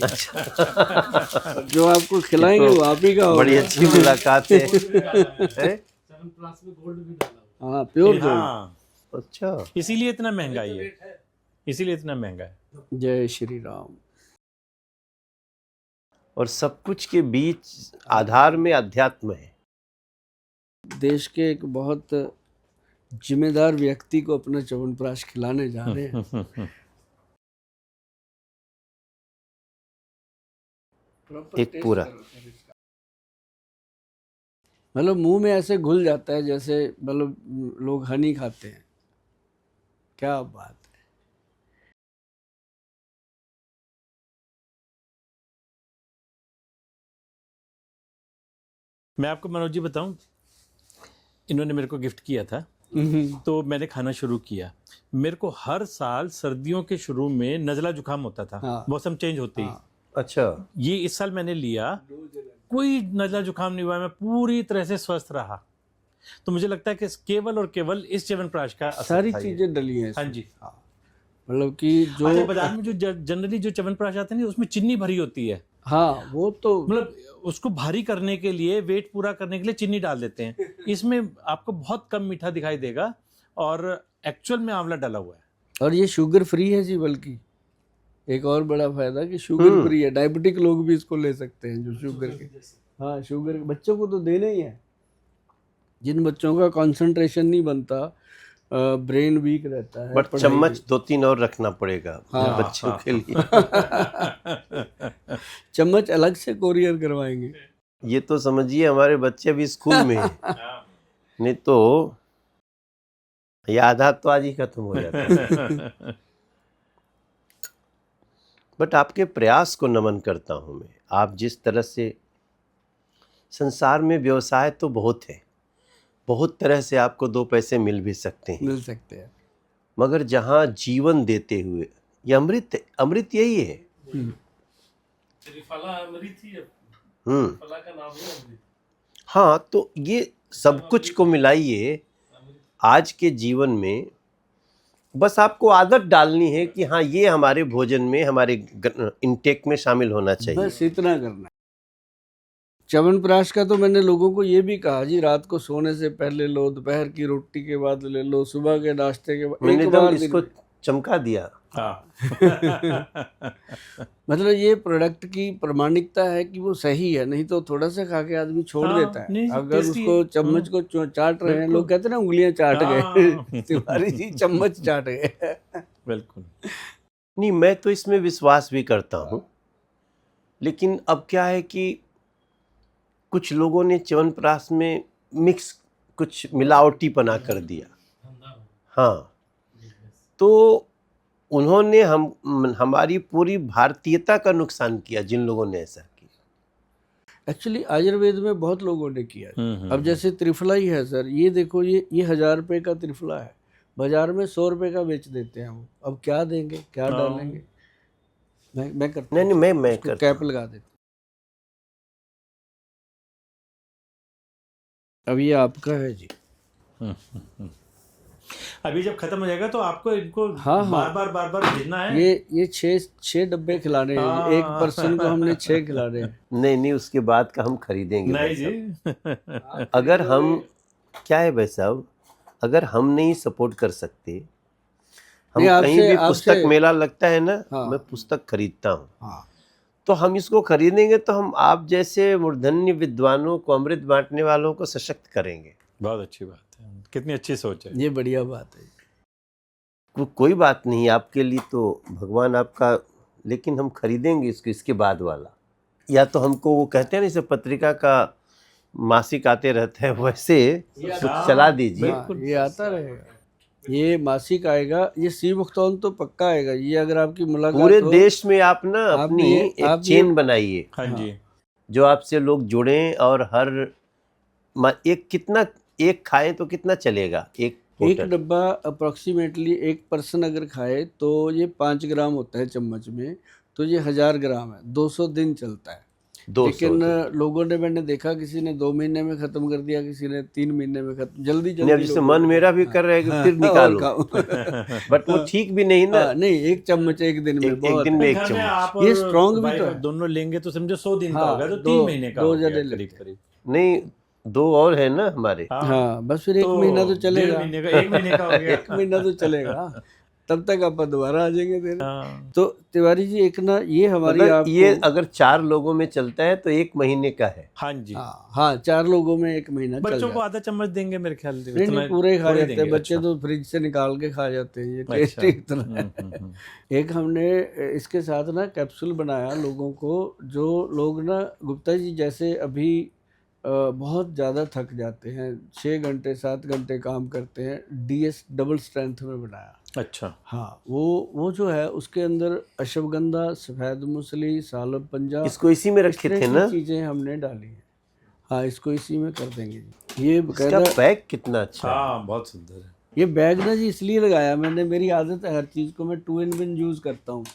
[SPEAKER 1] जो आपको खिलाएंगे वो आप ही का होगा।
[SPEAKER 2] बड़ी अच्छी मुलाकात है। हैं?
[SPEAKER 1] हाँ, प्योर गोल्ड।
[SPEAKER 4] हाँ,
[SPEAKER 2] अच्छा,
[SPEAKER 4] इसीलिए इतना महंगा है, इसीलिए इतना महंगा है।
[SPEAKER 1] जय श्री राम।
[SPEAKER 2] और सब कुछ के बीच आधार में अध्यात्म है।
[SPEAKER 1] देश के एक बहुत जिम्मेदार व्यक्ति को अपना च्यवनप्राश खिलाने जा रहे हैं।
[SPEAKER 2] एक पूरा
[SPEAKER 1] मतलब मुंह में ऐसे घुल जाता है जैसे मतलब लोग हनी खाते हैं। क्या बात है।
[SPEAKER 4] मैं आपको मनोज जी बताऊं, इन्होंने मेरे को गिफ्ट किया था, तो मैंने खाना शुरू किया। मेरे को हर साल सर्दियों के शुरू में नज़ला जुकाम होता था,
[SPEAKER 1] हाँ।
[SPEAKER 4] मौसम चेंज होते ही।
[SPEAKER 2] अच्छा,
[SPEAKER 4] ये इस साल मैंने लिया, कोई नज़ला जुकाम नहीं हुआ, मैं पूरी तरह से स्वस्थ रहा। तो मुझे लगता है कि केवल और केवल इस च्यवनप्राश का असर
[SPEAKER 1] सारी
[SPEAKER 4] था ये।
[SPEAKER 1] चीजें डली हैं
[SPEAKER 4] हाँ
[SPEAKER 1] इसमें।
[SPEAKER 4] जी।
[SPEAKER 1] मतलब कि जो
[SPEAKER 4] अच्छा, बाजार में जो जनरली जो च्यवनप्राश आते हैं ना, उसमें चीनी भरी होती है,
[SPEAKER 1] हाँ, वो तो
[SPEAKER 4] मतलब उसको भारी करने के लिए, वेट पूरा करने के लिए चीनी डाल देते हैं। इसमें आपको बहुत कम मीठा दिखाई देगा और एक्चुअल में आंवला डाला हुआ है।
[SPEAKER 1] और ये शुगर फ्री है जी। बल्कि एक और बड़ा फायदा कि शुगर फ्री है। डायबिटिक लोग भी इसको ले सकते हैं जो शुगर के। हाँ, शुगर के बच्चों को तो देना ही है। जिन बच्चों का कंसंट्रेशन नहीं बनता, ब्रेन वीक रहता है,
[SPEAKER 2] बट
[SPEAKER 1] पढ़ाई
[SPEAKER 2] चम्मच 2-3 और रखना पड़ेगा
[SPEAKER 1] हाँ,
[SPEAKER 2] बच्चों के लिए।
[SPEAKER 1] चम्मच अलग से कोरियर करवाएंगे।
[SPEAKER 2] ये तो समझिए हमारे बच्चे अभी स्कूल में हैं। नहीं तो ये आधा तो आज ही खत्म हो जाता है। बट आपके प्रयास को नमन करता हूं मैं। आप जिस तरह से, संसार में व्यवसाय तो बहुत है, बहुत तरह से आपको 2 पैसे मिल भी सकते हैं,
[SPEAKER 1] मिल सकते हैं।
[SPEAKER 2] मगर जहां जीवन देते हुए, ये अमृत है, अमृत यही है।
[SPEAKER 5] त्रिफला अमृत ही है,
[SPEAKER 2] हम्म,
[SPEAKER 5] फला का नाम ही अमृत।
[SPEAKER 2] हाँ, तो ये सब कुछ को मिलाइए आज के जीवन में। बस आपको आदत डालनी है कि हाँ, ये हमारे भोजन में, हमारे इंटेक में शामिल होना चाहिए।
[SPEAKER 1] बस इतना करना है। च्यवनप्राश का तो मैंने लोगों को ये भी कहा जी, रात को सोने से पहले लो, दोपहर की रोटी के बाद ले लो, सुबह के नाश्ते के बाद,
[SPEAKER 2] मैंने
[SPEAKER 1] एक
[SPEAKER 2] एकदम
[SPEAKER 1] बार दिन
[SPEAKER 2] इसको
[SPEAKER 1] में।
[SPEAKER 2] चमका दिया।
[SPEAKER 4] हाँ।
[SPEAKER 1] मतलब ये प्रोडक्ट की प्रामाणिकता है कि वो सही है। नहीं तो थोड़ा सा खा के आदमी छोड़
[SPEAKER 4] हाँ,
[SPEAKER 1] देता है।
[SPEAKER 4] नहीं,
[SPEAKER 1] अगर
[SPEAKER 4] टेस्टी
[SPEAKER 1] उसको
[SPEAKER 4] है।
[SPEAKER 1] चम्मच को चाट रहे हैं,
[SPEAKER 4] बिल्कुल।
[SPEAKER 1] लोग कहते हैं ना उंगलियां चाट
[SPEAKER 4] हाँ।
[SPEAKER 1] गए। तिवारी जी चम्मच चाट गए।
[SPEAKER 4] बिल्कुल।
[SPEAKER 2] नहीं, मैं तो इसमें विश्वास भी करता हूँ, लेकिन अब क्या है कि कुछ लोगों ने च्यवनप्राश में मिक्स कुछ मिलावटीपना कर दिया। हाँ, तो उन्होंने हमारी पूरी भारतीयता का नुकसान किया, जिन लोगों ने ऐसा किया।
[SPEAKER 1] एक्चुअली आयुर्वेद में बहुत लोगों ने किया है। अब जैसे त्रिफला ही है सर, ये देखो, ये 1000 रुपये का त्रिफला है, बाजार में 100 रुपये का बेच देते हैं वो। अब क्या देंगे, क्या डालेंगे। मैं करता
[SPEAKER 2] नहीं, मैं
[SPEAKER 1] उसको
[SPEAKER 2] करता
[SPEAKER 1] कैप लगा देता। अब ये आपका है जी।
[SPEAKER 4] अभी जब खत्म हो जाएगा तो आपको इनको
[SPEAKER 1] हाँ,
[SPEAKER 4] बार बार भेजना है।
[SPEAKER 1] ये 6 डब्बे खिलाने हैं।
[SPEAKER 4] हाँ।
[SPEAKER 1] एक पर्सन को हमने 6 खिलाने हैं।
[SPEAKER 2] नहीं, उसके बाद का हम खरीदेंगे
[SPEAKER 4] नहीं
[SPEAKER 2] भाई
[SPEAKER 4] जी।
[SPEAKER 2] साहब। अगर हम, क्या है भाई साहब, अगर हम नहीं सपोर्ट कर सकते, हम
[SPEAKER 1] नहीं,
[SPEAKER 2] कहीं भी
[SPEAKER 1] आपसे
[SPEAKER 2] पुस्तक मेला लगता है ना,
[SPEAKER 1] हाँ।
[SPEAKER 2] मैं पुस्तक खरीदता हूँ।
[SPEAKER 1] हाँ,
[SPEAKER 2] तो हम इसको खरीदेंगे तो हम आप जैसे मूर्धन्य विद्वानों को, अमृत बांटने वालों को सशक्त करेंगे।
[SPEAKER 4] बहुत अच्छी बात है, कितनी अच्छी सोच है।
[SPEAKER 1] ये बढ़िया बात है।
[SPEAKER 2] कोई बात नहीं, आपके लिए तो भगवान आपका, लेकिन हम खरीदेंगे इसको, इसके बाद वाला। या तो हमको वो कहते हैं ना, जैसे पत्रिका का मासिक आते रहते हैं, वैसे कुछ चला दीजिए।
[SPEAKER 1] हाँ, ये आता रहेगा, ये मासिक आएगा, ये सी भुगतान तो पक्का आएगा। ये अगर आपकी मुलाकात
[SPEAKER 2] पूरे
[SPEAKER 1] हो,
[SPEAKER 2] देश में आप ना अपनी
[SPEAKER 1] ये- आप
[SPEAKER 2] एक चेन बनाइए,
[SPEAKER 4] हाँ जी,
[SPEAKER 2] जो आपसे लोग जुड़ें, और हर एक कितना, एक खाए तो कितना चलेगा? एक
[SPEAKER 1] एक
[SPEAKER 2] होटल।
[SPEAKER 1] डब्बा अप्रोक्सीमेटली एक पर्सन अगर खाए तो ये 5 ग्राम होता है चम्मच में, तो ये 1000 ग्राम है, 200 दिन चलता है।
[SPEAKER 2] 200
[SPEAKER 1] लेकिन लोगों ने, मैंने देखा किसी ने 2 महीने में खत्म कर दिया, किसी ने 3 महीने में खत्म, जल्दी
[SPEAKER 2] नहीं, अब
[SPEAKER 1] जल्दी
[SPEAKER 2] जिससे
[SPEAKER 1] लोग-
[SPEAKER 2] मन मेरा भी कर रहा है कि
[SPEAKER 1] हाँ,
[SPEAKER 2] फिर
[SPEAKER 1] और
[SPEAKER 2] निकालो,
[SPEAKER 1] खाओ।
[SPEAKER 2] बट वो ठीक भी नहीं ना।
[SPEAKER 1] हाँ, नहीं, एक चम्मच एक दिन में
[SPEAKER 2] एक
[SPEAKER 1] बहुत
[SPEAKER 2] दिन में एक
[SPEAKER 4] घर में
[SPEAKER 2] चम्मच।
[SPEAKER 4] आप
[SPEAKER 1] ये
[SPEAKER 4] और
[SPEAKER 1] strong भी
[SPEAKER 4] wife
[SPEAKER 1] तो है।
[SPEAKER 4] दोनों लेंगे तो समझो 100 दिन का
[SPEAKER 1] हाँ,
[SPEAKER 4] होगा, तो
[SPEAKER 1] दो-
[SPEAKER 4] 3 महीने का
[SPEAKER 1] दो
[SPEAKER 4] हो गया
[SPEAKER 1] जने
[SPEAKER 4] करीब
[SPEAKER 1] लेते
[SPEAKER 4] करीब।
[SPEAKER 2] नहीं, 2 और है ना हमारे।
[SPEAKER 1] हाँ, बस फिर 1 महीना तो चलेगा।
[SPEAKER 4] 1.5 महीने का, 1 महीने का हो गया।
[SPEAKER 1] 1 महीना तो चलेगा, तब तक आप दोबारा आ जाएंगे देने।
[SPEAKER 4] हाँ,
[SPEAKER 1] तो तिवारी जी, एक ना ये हमारी
[SPEAKER 2] अगर
[SPEAKER 1] आपको,
[SPEAKER 2] ये अगर 4 लोगों में चलता है तो 1 महीने का है।
[SPEAKER 4] हाँ जी,
[SPEAKER 1] हाँ 4 लोगों में 1 महीना चल
[SPEAKER 4] बच्चों
[SPEAKER 1] जाएगा।
[SPEAKER 4] को आधा चम्मच देंगे मेरे ख्याल से।
[SPEAKER 1] नहीं
[SPEAKER 4] इतना-
[SPEAKER 1] नहीं, पूरे खा
[SPEAKER 4] पूरे
[SPEAKER 1] जाते हैं
[SPEAKER 4] देंगे,
[SPEAKER 1] बच्चे,
[SPEAKER 4] अच्छा।
[SPEAKER 1] तो फ्रिज से निकाल के खा जाते हैं, ये
[SPEAKER 4] अच्छा।
[SPEAKER 1] टेस्ट इतना है। एक हमने इसके साथ ना कैप्सूल बनाया लोगों को, जो लोग ना गुप्ता जी जैसे अभी बहुत ज़्यादा थक जाते हैं, 6 घंटे 7 घंटे काम करते हैं, DS डबल स्ट्रेंथ में बनाया।
[SPEAKER 4] अच्छा,
[SPEAKER 1] हाँ, वो जो है उसके अंदर अश्वगंधा, सफ़ेद मूसली, सालब पंजा,
[SPEAKER 2] इसको इसी में
[SPEAKER 1] इस
[SPEAKER 2] रखे
[SPEAKER 1] तरह
[SPEAKER 2] थे
[SPEAKER 1] की
[SPEAKER 2] ना?
[SPEAKER 1] चीज़ें हमने डाली हैं। हाँ, इसको इसी में कर देंगे जी। ये
[SPEAKER 2] इसका
[SPEAKER 1] बकायदा
[SPEAKER 2] पैक कितना अच्छा है।
[SPEAKER 4] हाँ बहुत सुंदर है।
[SPEAKER 1] ये बैग ना जी इसलिए लगाया मैंने, मेरी आदत है हर चीज़ को मैं 2 in 1 यूज़ करता हूँ।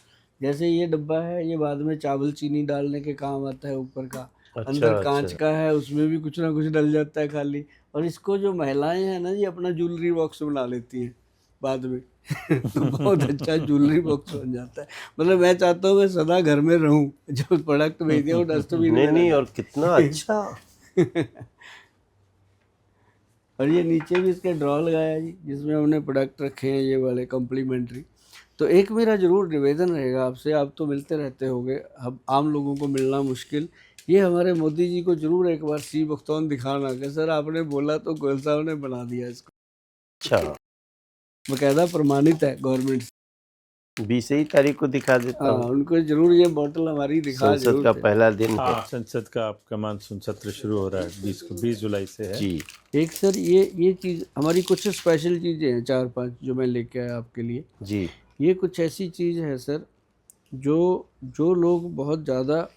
[SPEAKER 1] जैसे ये डब्बा है, ये बाद में चावल चीनी डालने के काम आता है, ऊपर का,
[SPEAKER 2] अच्छा,
[SPEAKER 1] अंदर कांच
[SPEAKER 2] अच्छा।
[SPEAKER 1] का है, उसमें भी कुछ ना कुछ डल जाता है खाली। और इसको जो महिलाएं हैं ना, ये अपना ज्वेलरी बॉक्स बना लेती हैं बाद में। तो बहुत अच्छा ज्वेलरी बॉक्स बन जाता है। मतलब मैं चाहता हूँ मैं सदा घर में रहूँ, जो प्रोडक्ट भेज दिया वो डस्टबिन
[SPEAKER 2] नहीं
[SPEAKER 1] में
[SPEAKER 2] नहीं,
[SPEAKER 1] रख
[SPEAKER 2] और कितना अच्छा।
[SPEAKER 1] और ये नीचे भी इसके ड्रॉ लगाया जी, जिसमें हमने प्रोडक्ट रखे हैं ये वाले कॉम्प्लीमेंट्री। तो एक मेरा ज़रूर निवेदन रहेगा आपसे, आप तो मिलते रहते होंगे, हम आम लोगों को मिलना मुश्किल, ये हमारे मोदी जी को जरूर एक बार सी भुगतान दिखाना कि सर आपने बोला तो गोयल साहब ने बना दिया इसको।
[SPEAKER 2] अच्छा,
[SPEAKER 1] बकायदा प्रमाणित है गवर्नमेंट से।
[SPEAKER 2] 20 ही तारीख को दिखा देता
[SPEAKER 1] हाँ,
[SPEAKER 2] हूँ।
[SPEAKER 1] उनको जरूर ये बोतल हमारी दिखा
[SPEAKER 2] संसद
[SPEAKER 1] जरूर
[SPEAKER 2] का
[SPEAKER 1] दें।
[SPEAKER 2] पहला दिन है।
[SPEAKER 4] हाँ, संसद का आपका मानसून सत्र शुरू हो रहा है 20 जुलाई से है।
[SPEAKER 2] जी
[SPEAKER 1] एक सर ये चीज़ हमारी कुछ स्पेशल चीज़ें हैं 4-5 जो मैं लेके आया आपके लिए।
[SPEAKER 2] जी।
[SPEAKER 1] ये कुछ ऐसी चीज़ है सर जो लोग बहुत ज़्यादा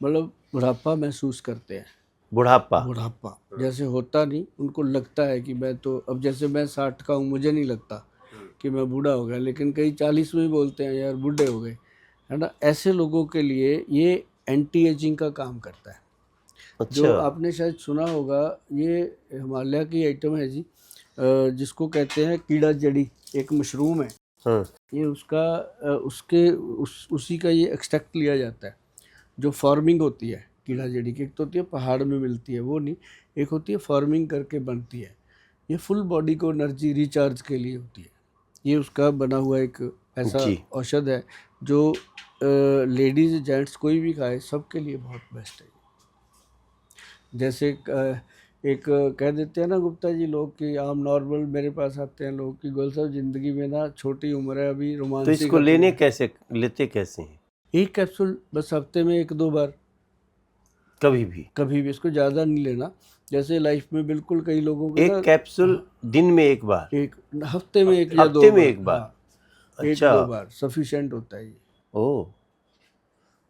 [SPEAKER 1] मतलब बुढ़ापा महसूस करते हैं।
[SPEAKER 2] बुढ़ापा।
[SPEAKER 1] जैसे होता नहीं, उनको लगता है कि मैं तो, अब जैसे मैं 60 का हूँ, मुझे नहीं लगता कि मैं बूढ़ा हो गया, लेकिन कई 40 में ही बोलते हैं यार बूढ़े हो गए, है ना। ऐसे लोगों के लिए ये एंटी एजिंग का काम करता है। जो
[SPEAKER 2] अच्छा,
[SPEAKER 1] आपने शायद सुना होगा, ये हिमालय की आइटम है जी, जिसको कहते हैं कीड़ा जड़ी, एक मशरूम है।
[SPEAKER 2] हाँ,
[SPEAKER 1] ये उसी का ये एक्सट्रैक्ट लिया जाता है। जो फार्मिंग होती है कीड़ा जड़ी की, एक तो होती है पहाड़ में मिलती है, वो नहीं, एक होती है फार्मिंग करके बनती है। ये फुल बॉडी को एनर्जी रिचार्ज के लिए होती है। ये उसका बना हुआ एक ऐसा
[SPEAKER 2] जी।
[SPEAKER 1] औषध है जो लेडीज़ जेंट्स कोई भी खाए सबके लिए बहुत बेस्ट है। जैसे एक कह देते हैं ना गुप्ता जी लोग कि आम नॉर्मल मेरे पास आते हैं लोग कि गोयल साहब ज़िंदगी में ना छोटी उम्र है अभी,
[SPEAKER 2] तो
[SPEAKER 1] रोमांसिक
[SPEAKER 2] इसको लेते कैसे हैं?
[SPEAKER 1] एक कैप्सूल बस हफ्ते में 1-2 बार,
[SPEAKER 2] कभी भी
[SPEAKER 1] कभी भी, इसको ज़्यादा नहीं लेना। जैसे लाइफ में बिल्कुल कई लोगों को
[SPEAKER 2] एक कैप्सूल दिन में एक बार?
[SPEAKER 1] एक हफ्ते में 1 या 2
[SPEAKER 2] हफ्ते में एक बार?
[SPEAKER 1] हाँ,
[SPEAKER 2] अच्छा।
[SPEAKER 1] 1-2 बार सफिशिएंट होता है ये।
[SPEAKER 2] ओह,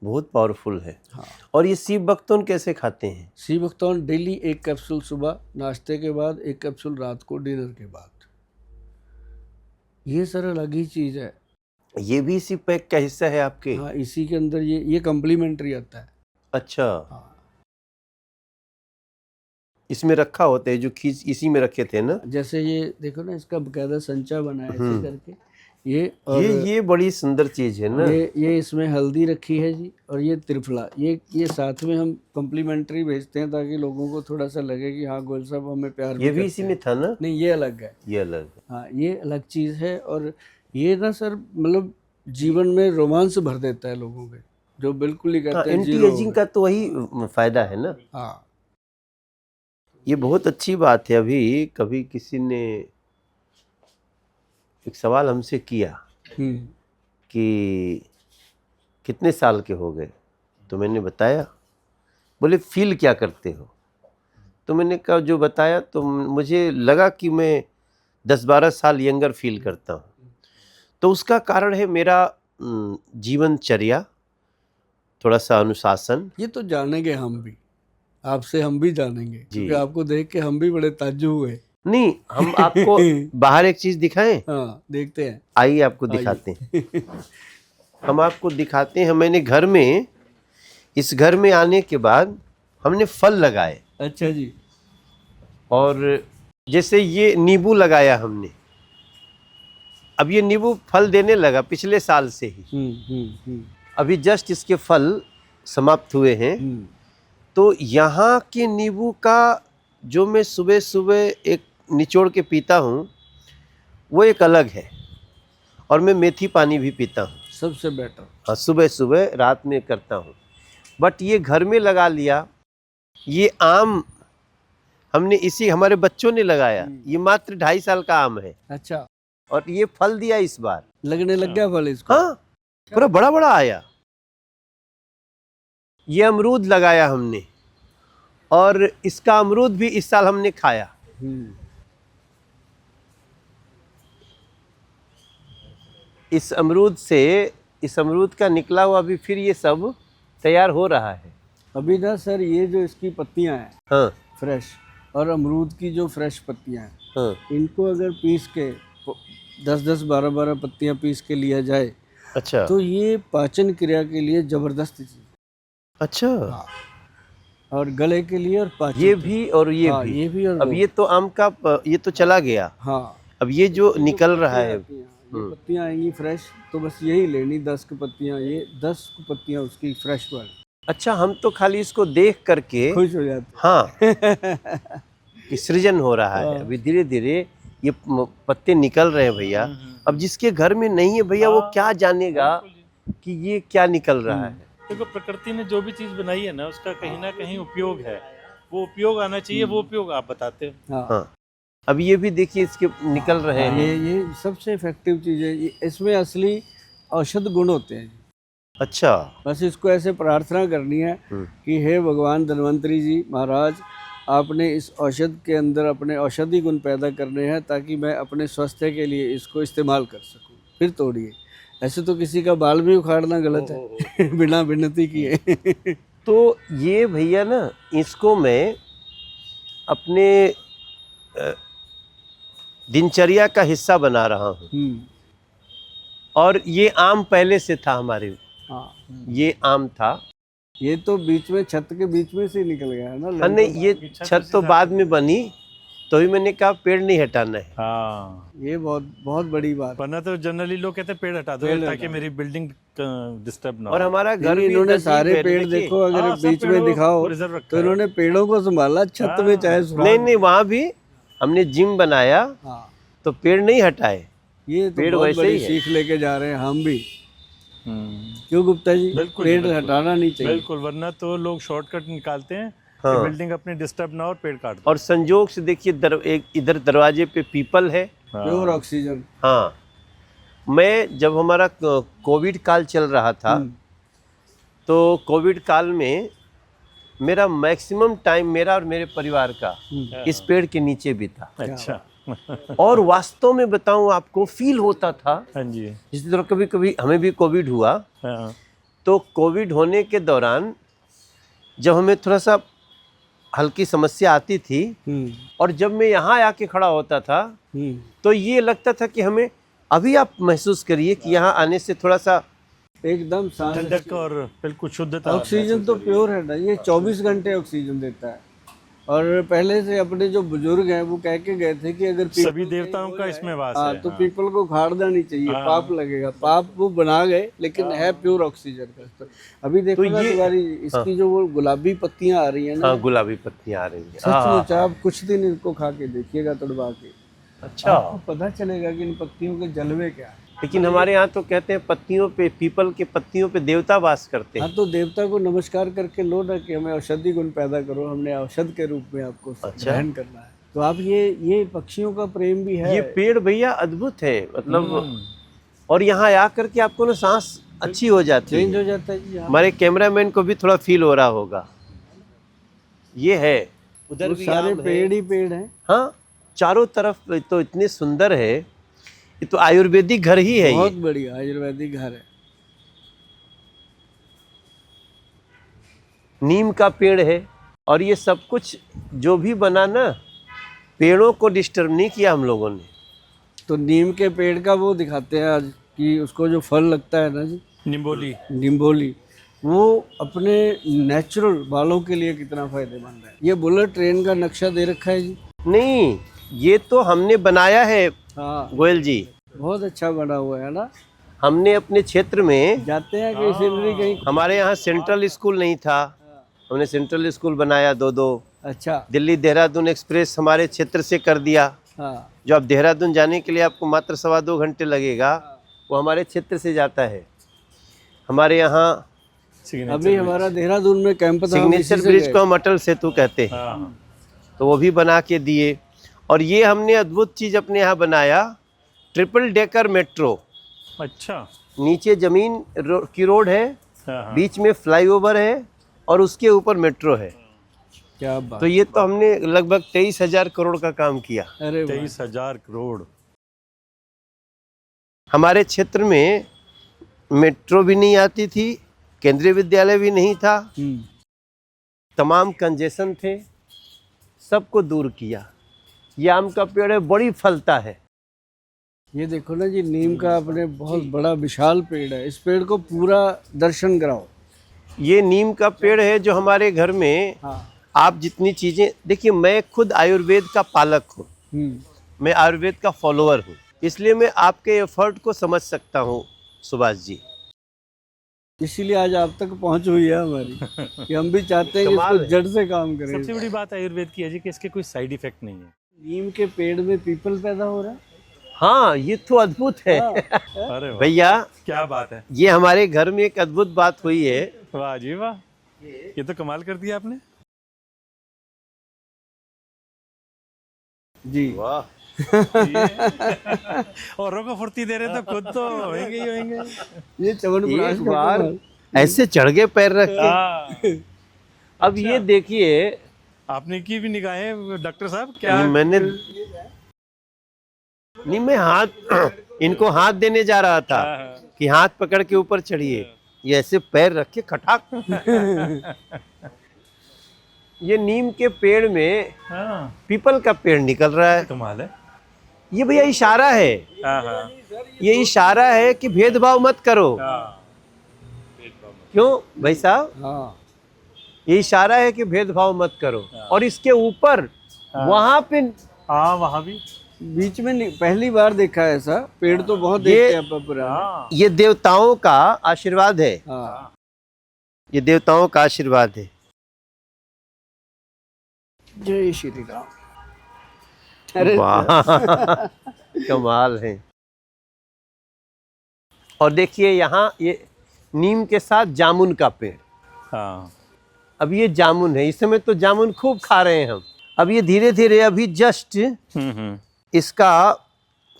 [SPEAKER 2] बहुत पावरफुल है।
[SPEAKER 1] हाँ,
[SPEAKER 2] और ये सीब बख्तौन कैसे खाते हैं?
[SPEAKER 1] सी भुगतान डेली 1 कैप्सूल सुबह नाश्ते के बाद, 1 कैप्सूल रात को डिनर के बाद। ये सर अलग ही चीज़ है।
[SPEAKER 2] ये भी इसी पैक का हिस्सा है आपके?
[SPEAKER 1] हाँ, इसी के अंदर ये कम्प्लीमेंट्री आता है।
[SPEAKER 2] अच्छा,
[SPEAKER 1] हाँ,
[SPEAKER 2] इसमें रखा होता है जो खींच इसी में रखे थे ना?
[SPEAKER 1] जैसे ये देखो ना, इसका बकायदा संचा बना है ऐसे
[SPEAKER 2] हम्म।
[SPEAKER 1] करके। ये और
[SPEAKER 2] ये बड़ी सुंदर चीज है ना?
[SPEAKER 1] ये इसमें हल्दी रखी है जी, और ये त्रिफला, ये साथ में हम कम्प्लीमेंट्री भेजते हैं ताकि लोगों को थोड़ा सा लगे कि हाँ गोयल साहब हमें प्यार भी
[SPEAKER 2] ये भी
[SPEAKER 1] करते
[SPEAKER 2] इसी
[SPEAKER 1] हैं।
[SPEAKER 2] में था ना?
[SPEAKER 1] नहीं, ये अलग है।
[SPEAKER 2] ये अलग है।
[SPEAKER 1] हाँ, ये अलग चीज़ है। और ये ना सर मतलब जीवन में रोमांस भर देता है लोगों के। जो बिल्कुल ही कहते हैं
[SPEAKER 2] एंटी
[SPEAKER 1] जीरो
[SPEAKER 2] एजिंग का तो वही फायदा है ना।
[SPEAKER 1] हाँ
[SPEAKER 2] ये बहुत अच्छी बात है। अभी कभी किसी ने एक सवाल हमसे किया कि कितने साल के हो गए, तो मैंने बताया। बोले फील क्या करते हो, तो मैंने कहा जो बताया, तो मुझे लगा कि मैं 10-12 साल यंगर फील करता हूँ। तो उसका कारण है मेरा जीवनचर्या, थोड़ा सा अनुशासन।
[SPEAKER 1] ये तो जानेंगे हम भी, आपसे हम भी जानेंगे,
[SPEAKER 2] जी।
[SPEAKER 1] क्योंकि आपको देख के हम भी बड़े ताज्जुब हुए।
[SPEAKER 2] नहीं, हम आपको बाहर एक चीज दिखाएं।
[SPEAKER 1] हाँ देखते हैं।
[SPEAKER 2] आइए आपको दिखाते हैं। हम आपको दिखाते हैं। मैंने घर में, इस घर में आने के बाद हमने फल लगाए।
[SPEAKER 1] अच्छा जी।
[SPEAKER 2] और जैसे ये नींबू लगाया हमने, अब ये नींबू फल देने लगा पिछले साल से ही। अभी जस्ट इसके फल समाप्त हुए हैं। तो यहाँ के नींबू का जो मैं सुबह सुबह एक निचोड़ के पीता हूँ वो एक अलग है। और मैं मेथी पानी भी पीता हूँ
[SPEAKER 1] सबसे बेटर।
[SPEAKER 2] हाँ, सुबह सुबह, रात में करता हूँ। बट ये घर में लगा लिया। ये आम हमने इसी, हमारे बच्चों ने लगाया। ये मात्र 2.5 साल का आम है
[SPEAKER 1] अच्छा,
[SPEAKER 2] और ये फल दिया इस बार।
[SPEAKER 1] लगने लग गया फल इसको।
[SPEAKER 2] हाँ, पूरा बड़ा बड़ा आया। ये अमरूद लगाया हमने और इसका अमरूद भी इस साल हमने खाया। इस अमरूद का निकला हुआ अभी फिर ये सब तैयार हो रहा है।
[SPEAKER 1] अभी ना सर, ये जो इसकी पत्तियां हैं
[SPEAKER 2] हाँ
[SPEAKER 1] फ्रेश, और अमरूद की जो फ्रेश पत्तियां हैं,
[SPEAKER 2] हाँ।
[SPEAKER 1] इनको अगर पीस के 10-10, 12-12 पत्तियां पीस के लिया जाए
[SPEAKER 2] अच्छा
[SPEAKER 1] तो ये पाचन क्रिया के लिए जबरदस्त चीज।
[SPEAKER 2] अच्छा।
[SPEAKER 1] हाँ। और गले के लिए और पाचन
[SPEAKER 2] ये भी और ये
[SPEAKER 1] हाँ,
[SPEAKER 2] भी।
[SPEAKER 1] ये भी। और
[SPEAKER 2] अब ये तो आम का ये तो चला गया।
[SPEAKER 1] हाँ,
[SPEAKER 2] अब ये जो निकल रहा है,
[SPEAKER 1] ये पत्तियां आएंगी फ्रेश, तो बस यही लेनी 10 की पत्तियां, ये 10 की पत्तियां उसकी फ्रेश वाली।
[SPEAKER 2] अच्छा, हम तो खाली इसको देख करके
[SPEAKER 1] खुश हो जाते।
[SPEAKER 2] हाँ कि सृजन हो रहा है। अभी धीरे धीरे ये पत्ते निकल रहे हैं भैया। अब जिसके घर में नहीं है भैया, वो क्या जानेगा कि ये क्या निकल रहा है।
[SPEAKER 4] देखो, प्रकृति ने जो भी चीज बनाई है ना, उसका कहीं ना कहीं उपयोग है। वो उपयोग आना चाहिए, वो उपयोग आप बताते हो।
[SPEAKER 1] हाँ।
[SPEAKER 2] अब ये भी देखिए इसके निकल रहे हैं।
[SPEAKER 1] ये सबसे इफेक्टिव चीज है। इसमें असली औषध गुण होते हैं।
[SPEAKER 2] अच्छा,
[SPEAKER 1] बस इसको ऐसे प्रार्थना करनी है कि हे भगवान धन्वंतरी जी महाराज, आपने इस औषध के अंदर अपने औषधि गुण पैदा करने हैं ताकि मैं अपने स्वास्थ्य के लिए इसको इस्तेमाल कर सकूं। फिर तोड़िए। ऐसे तो किसी का बाल भी उखाड़ना गलत है बिना विनती किए।
[SPEAKER 2] तो ये भैया ना, इसको मैं अपने दिनचर्या का हिस्सा बना रहा हूँ। और ये आम पहले से था हमारे।
[SPEAKER 1] हाँ,
[SPEAKER 2] ये आम था।
[SPEAKER 1] ये तो बीच में, छत के बीच में से निकल गया है ना।
[SPEAKER 2] नहीं, ये छत तो बाद में बनी, तो ही मैंने कहा पेड़ नहीं हटाना है।
[SPEAKER 4] हाँ,
[SPEAKER 1] ये बहुत बहुत बड़ी बात।
[SPEAKER 4] वरना तो जनरली लोग कहते हैं पेड़ हटा दो ताकि मेरी बिल्डिंग डिस्टर्ब ना हो।
[SPEAKER 2] और हमारा घर भी
[SPEAKER 1] इन्होंने
[SPEAKER 2] नजदीक
[SPEAKER 1] सारे
[SPEAKER 2] है,
[SPEAKER 1] पेड़
[SPEAKER 2] देखिए।
[SPEAKER 1] देखो, अगर
[SPEAKER 4] हाँ, सब
[SPEAKER 1] बीच में
[SPEAKER 4] पेड़ों
[SPEAKER 1] दिखाओ
[SPEAKER 4] को रिजर्व रखा
[SPEAKER 1] तो
[SPEAKER 4] है।
[SPEAKER 1] इन्होंने पेड़ों को संभाला। छत में चाहे सुराख।
[SPEAKER 2] नहीं, वहां भी हमने जिम बनाया,
[SPEAKER 1] हाँ,
[SPEAKER 2] तो पेड़ नहीं हटाए।
[SPEAKER 1] ये तो
[SPEAKER 2] पेड़
[SPEAKER 1] बहुत
[SPEAKER 2] वैसे
[SPEAKER 1] बड़ी
[SPEAKER 2] ही है।
[SPEAKER 1] सीख लेके जा रहे हैं हम भी। क्यों गुप्ता जी?
[SPEAKER 4] बिल्कुल,
[SPEAKER 1] पेड़
[SPEAKER 4] बिल्कुल।
[SPEAKER 1] हटाना नहीं चाहिए।
[SPEAKER 4] बिल्कुल, वरना तो लोग शॉर्टकट निकालते हैं
[SPEAKER 2] हाँ।
[SPEAKER 4] कि बिल्डिंग अपनी डिस्टर्ब ना हो और पेड़ काट दो।
[SPEAKER 2] और संजोग से देखिए, एक इधर दरवाजे पे पीपल है।
[SPEAKER 1] Pure oxygen.
[SPEAKER 2] हाँ, मैं जब हमारा कोविड काल चल रहा था, तो कोविड काल में मेरा मैक्सिमम टाइम, मेरा और मेरे परिवार का, इस पेड़ के नीचे भी था।
[SPEAKER 4] अच्छा।
[SPEAKER 2] और वास्तव में बताऊं आपको, फील होता था।
[SPEAKER 4] हाँ जी।
[SPEAKER 2] जिस तरह कभी कभी हमें भी कोविड हुआ,
[SPEAKER 4] हाँ।
[SPEAKER 2] तो कोविड होने के दौरान जब हमें थोड़ा सा हल्की समस्या आती थी, और जब मैं यहाँ आके खड़ा होता था, तो ये लगता था कि हमें, अभी आप महसूस करिए कि यहाँ आने से थोड़ा सा
[SPEAKER 1] एकदम सांस।
[SPEAKER 4] ठंडक और बिल्कुल शुद्धता।
[SPEAKER 1] ऑक्सीजन तो प्योर है ना, ये 24 घंटे ऑक्सीजन देता है। और पहले से अपने जो बुजुर्ग हैं वो कह के गए थे कि अगर
[SPEAKER 4] सभी देवताओं का इसमें वास है।
[SPEAKER 1] तो पीपल को उखाड़ना नहीं चाहिए, पाप लगेगा। पाप वो बना गए, लेकिन है प्योर ऑक्सीजन का स्तर। अभी देखो ना तुम्हारी इसकी जो वो गुलाबी पत्तियां आ रही है ना।
[SPEAKER 2] हाँ, गुलाबी पत्तियां आ रही हैं।
[SPEAKER 1] सचमुच आप कुछ दिन इनको खा के देखिएगा, तोड़वा के।
[SPEAKER 2] अच्छा,
[SPEAKER 1] आपको पता चलेगा कि इन पत्तियों के जलवे क्या है।
[SPEAKER 2] लेकिन हमारे यहाँ तो कहते हैं पत्तियों पे, पीपल के पत्तियों पे देवता वास करते हैं।
[SPEAKER 1] हाँ, तो देवता को नमस्कार करके लो ना कि हमें औषधि गुण पैदा करो, हमने औषध के रूप में आपको
[SPEAKER 2] अच्छा।
[SPEAKER 1] ग्रहण करना है। तो आप ये पक्षियों का प्रेम भी है।
[SPEAKER 2] ये पेड़ भैया अद्भुत है, मतलब और यहाँ आकर के आपको ना सांस अच्छी हो जाती
[SPEAKER 1] चेंज
[SPEAKER 2] है।
[SPEAKER 1] हो जाता है जी। हाँ।
[SPEAKER 2] हमारे कैमरामैन को भी थोड़ा फील हो रहा होगा। ये है, उधर
[SPEAKER 1] वो
[SPEAKER 2] भी
[SPEAKER 1] सारे
[SPEAKER 2] आम है।
[SPEAKER 1] पेड़ ही पेड़ हैं।
[SPEAKER 2] हाँ, चारों तरफ तो इतने सुंदर है। ये तो आयुर्वेदिक घर ही है।
[SPEAKER 1] बहुत
[SPEAKER 2] ये
[SPEAKER 1] बढ़िया आयुर्वेदिक घर है।
[SPEAKER 2] नीम का पेड़ है। और ये सब कुछ जो भी बना ना, पेड़ों को डिस्टर्ब नहीं किया हम लोगों ने।
[SPEAKER 1] तो नीम के पेड़ का वो दिखाते हैं आज कि उसको जो फल लगता है ना जी,
[SPEAKER 4] निम्बोली।
[SPEAKER 1] निम्बोली, वो अपने नेचुरल बालों के लिए कितना फायदेमंद है। ये बुलेट ट्रेन का नक्शा दे रखा है जी।
[SPEAKER 2] नहीं, ये तो हमने बनाया है
[SPEAKER 1] हाँ,
[SPEAKER 2] गोयल जी।
[SPEAKER 1] बहुत अच्छा बना हुआ है ना।
[SPEAKER 2] हमने अपने क्षेत्र में,
[SPEAKER 1] जाते हैं कहीं सीनरी कहीं।
[SPEAKER 2] हमारे यहाँ सेंट्रल स्कूल नहीं था, हमने सेंट्रल स्कूल बनाया 2-2।
[SPEAKER 1] अच्छा।
[SPEAKER 2] दिल्ली देहरादून एक्सप्रेस हमारे क्षेत्र से कर दिया।
[SPEAKER 1] हाँ,
[SPEAKER 2] जो आप देहरादून जाने के लिए आपको मात्र 2.25 घंटे लगेगा, वो हमारे क्षेत्र से जाता है। हमारे यहाँ
[SPEAKER 1] अभी हमारा देहरादून में कैंप था, हम इसी
[SPEAKER 2] सिग्नेचर
[SPEAKER 1] से
[SPEAKER 2] ब्रिज
[SPEAKER 1] गए।
[SPEAKER 2] को हम अटल सेतु कहते हैं।
[SPEAKER 4] हाँ।
[SPEAKER 2] तो वो भी बना के दिए। और ये हमने अद्भुत चीज अपने यहाँ बनाया, ट्रिपल डेकर मेट्रो।
[SPEAKER 4] अच्छा।
[SPEAKER 2] नीचे जमीन की रोड है,
[SPEAKER 4] हाँ।
[SPEAKER 2] बीच में फ्लाईओवर है और उसके ऊपर मेट्रो है।
[SPEAKER 1] क्या बात।
[SPEAKER 2] तो ये तो हमने लगभग 23,000 करोड़ का काम किया।
[SPEAKER 1] अरे वाह।
[SPEAKER 4] 23,000 करोड़।
[SPEAKER 2] हमारे क्षेत्र में मेट्रो भी नहीं आती थी, केंद्रीय विद्यालय भी नहीं था, तमाम कंजेशन थे, सबको दूर किया। ये आम का पेड़ है, बड़ी फलता है।
[SPEAKER 1] ये देखो ना जी, नीम का अपने बहुत बड़ा विशाल पेड़ है। इस पेड़ को पूरा दर्शन कराओ।
[SPEAKER 2] ये नीम का पेड़ है जो हमारे घर में,
[SPEAKER 1] हाँ।
[SPEAKER 2] आप जितनी चीजें देखिए, मैं खुद आयुर्वेद का पालक हूँ, मैं आयुर्वेद का फॉलोअर हूँ, इसलिए मैं आपके एफर्ट को समझ सकता हूँ सुभाष जी।
[SPEAKER 1] इसीलिए आज आप तक पहुंच हुई है हमारी कि हम भी चाहते हैं कि
[SPEAKER 2] कमाल
[SPEAKER 1] इसको
[SPEAKER 2] है।
[SPEAKER 1] जड़ से काम करें।
[SPEAKER 4] सबसे बड़ी बात आयुर्वेद की है जी कि इसके कोई साइड इफेक्ट नहीं है।
[SPEAKER 1] नीम के पेड़ में पीपल पैदा हो रहा है।
[SPEAKER 2] हाँ, ये तो अद्भुत है।
[SPEAKER 4] अरे वाह,
[SPEAKER 2] भैया
[SPEAKER 4] क्या बात है।
[SPEAKER 2] ये हमारे घर में एक अद्भुत बात हुई है।
[SPEAKER 4] वाह जी वाह, ये तो कमाल कर दिया आपने।
[SPEAKER 1] जी।
[SPEAKER 2] वाह।
[SPEAKER 4] औरों को फुर्ती दे रहे तो खुद तो होंगे ही होंगे।
[SPEAKER 1] ये च्यवनप्राश
[SPEAKER 2] एक
[SPEAKER 1] का
[SPEAKER 2] बार
[SPEAKER 1] कमाल।
[SPEAKER 2] ऐसे चढ़ गए पैर रख के।
[SPEAKER 4] हाँ।
[SPEAKER 2] अब ये देखिए,
[SPEAKER 4] आपने की भी निगाहें डॉक्टर साहब, क्या
[SPEAKER 2] मैंने नहीं, मैं हाथ इनको हाथ देने जा रहा था कि हाथ पकड़ के ऊपर चढ़िए, ये ऐसे पैर रख के खटाक। ये नीम के पेड़ में
[SPEAKER 4] हाँ,
[SPEAKER 2] पीपल का पेड़ निकल रहा है।
[SPEAKER 4] कमाल है।
[SPEAKER 2] ये भैया इशारा है,
[SPEAKER 4] हाँ हाँ
[SPEAKER 2] ये इशारा है कि भेदभाव मत करो।
[SPEAKER 4] हाँ।
[SPEAKER 2] क्यों भाई साहब?
[SPEAKER 1] हाँ,
[SPEAKER 2] ये इशारा है कि भेदभाव मत करो। और इसके ऊपर वहां पे
[SPEAKER 4] हाँ, वहाँ भी।
[SPEAKER 1] बीच में पहली बार देखा है ऐसा पेड़। तो बहुत देखते हैं अपन पुराने।
[SPEAKER 4] हाँ,
[SPEAKER 2] ये देवताओं का आशीर्वाद है।
[SPEAKER 1] हाँ।
[SPEAKER 2] ये देवताओं का आशीर्वाद है।
[SPEAKER 1] जय श्री राम। अरे
[SPEAKER 2] वाह, कमाल है। और देखिए यहाँ ये नीम के साथ जामुन का पेड़।
[SPEAKER 4] हाँ।
[SPEAKER 2] अब ये जामुन है, इस समय तो जामुन खूब खा रहे हैं हम। अब ये धीरे धीरे अभी जस्ट इसका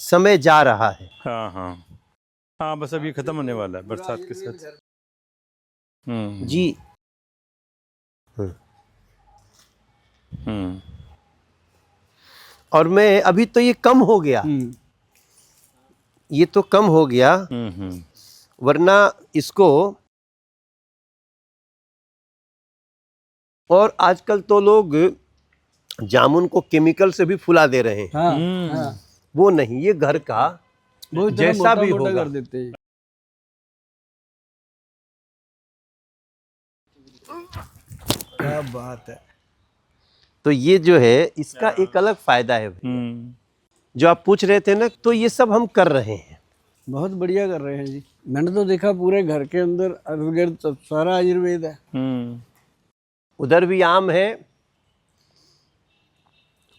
[SPEAKER 2] समय जा रहा है।
[SPEAKER 4] हाँ हाँ हाँ, बस अब ये खत्म होने वाला है बरसात के साथ।
[SPEAKER 2] जी। और मैं अभी तो ये कम हो गया, ये तो कम हो गया, वरना इसको। और आजकल तो लोग जामुन को केमिकल से भी फुला दे रहे हैं।
[SPEAKER 1] हाँ, हाँ।
[SPEAKER 2] वो नहीं, ये घर का
[SPEAKER 1] बहुत
[SPEAKER 2] जैसा भी
[SPEAKER 1] मोटा
[SPEAKER 2] होगा
[SPEAKER 1] कर देते हैं। क्या बात है।
[SPEAKER 2] तो ये जो है इसका एक अलग फायदा है भाई। जो आप पूछ रहे थे ना, तो ये सब हम कर रहे हैं।
[SPEAKER 1] बहुत बढ़िया कर रहे हैं जी। मैंने तो देखा पूरे घर के अंदर इर्द गिर्द सब सारा आयुर्वेद है।
[SPEAKER 2] उधर भी आम है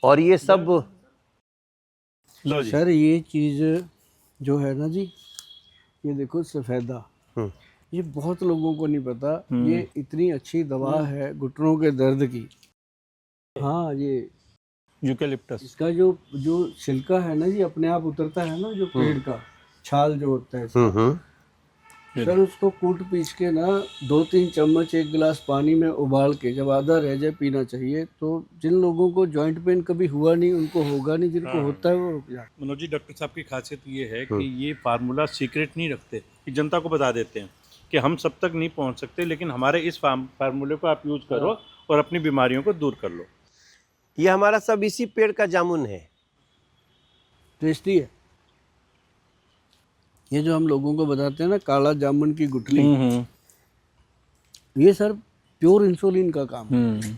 [SPEAKER 2] और ये सब।
[SPEAKER 4] लो जी।
[SPEAKER 1] सर ये चीज जो है ना जी, ये देखो सफ़ेदा,
[SPEAKER 2] हम्म,
[SPEAKER 1] ये बहुत लोगों को नहीं पता, ये इतनी अच्छी दवा है घुटनों के दर्द की। हाँ, ये
[SPEAKER 4] यूकेलिप्टस।
[SPEAKER 1] इसका जो जो छिलका है ना जी, अपने आप उतरता है ना, जो पेड़ का छाल जो होता है इसका,
[SPEAKER 2] हम्म।
[SPEAKER 1] सर उसको कूट पीस के ना 2-3 चम्मच एक गिलास पानी में उबाल के जब आधा रह जाए पीना चाहिए। तो जिन लोगों को जॉइंट पेन कभी हुआ नहीं उनको होगा नहीं, जिनको होता है वो रुक जाए।
[SPEAKER 4] मनोज जी, डॉक्टर साहब की खासियत ये है कि ये फार्मूला सीक्रेट नहीं रखते, कि जनता को बता देते हैं कि हम सब तक नहीं पहुंच सकते, लेकिन हमारे इस फार्मूले को आप यूज करो और अपनी बीमारियों को दूर कर लो।
[SPEAKER 2] ये हमारा सब इसी पेड़ का जामुन है।
[SPEAKER 1] टेस्टी है। ये जो हम लोगों को बताते हैं ना काला जामुन की गुठली, ये सर प्योर इंसुलिन का काम है।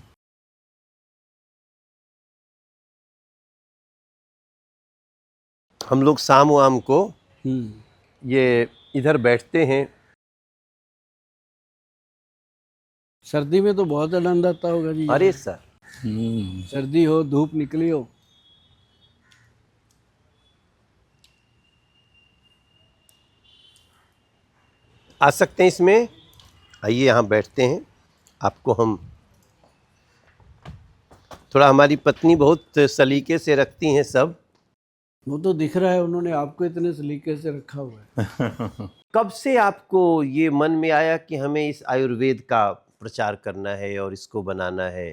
[SPEAKER 2] हम लोग शाम वाम को
[SPEAKER 1] हम्म।
[SPEAKER 2] ये इधर बैठते हैं।
[SPEAKER 1] सर्दी में तो बहुत आनंद आता होगा जी।
[SPEAKER 2] अरे सर,
[SPEAKER 1] सर्दी हो, धूप निकली हो,
[SPEAKER 2] आ सकते हैं इसमें, आइए यहाँ बैठते हैं। आपको हम थोड़ा, हमारी पत्नी बहुत सलीके से रखती हैं सब।
[SPEAKER 1] वो तो दिख रहा है, उन्होंने आपको इतने सलीके से रखा हुआ है।
[SPEAKER 2] कब से आपको ये मन में आया कि हमें इस आयुर्वेद का प्रचार करना है और इसको बनाना है?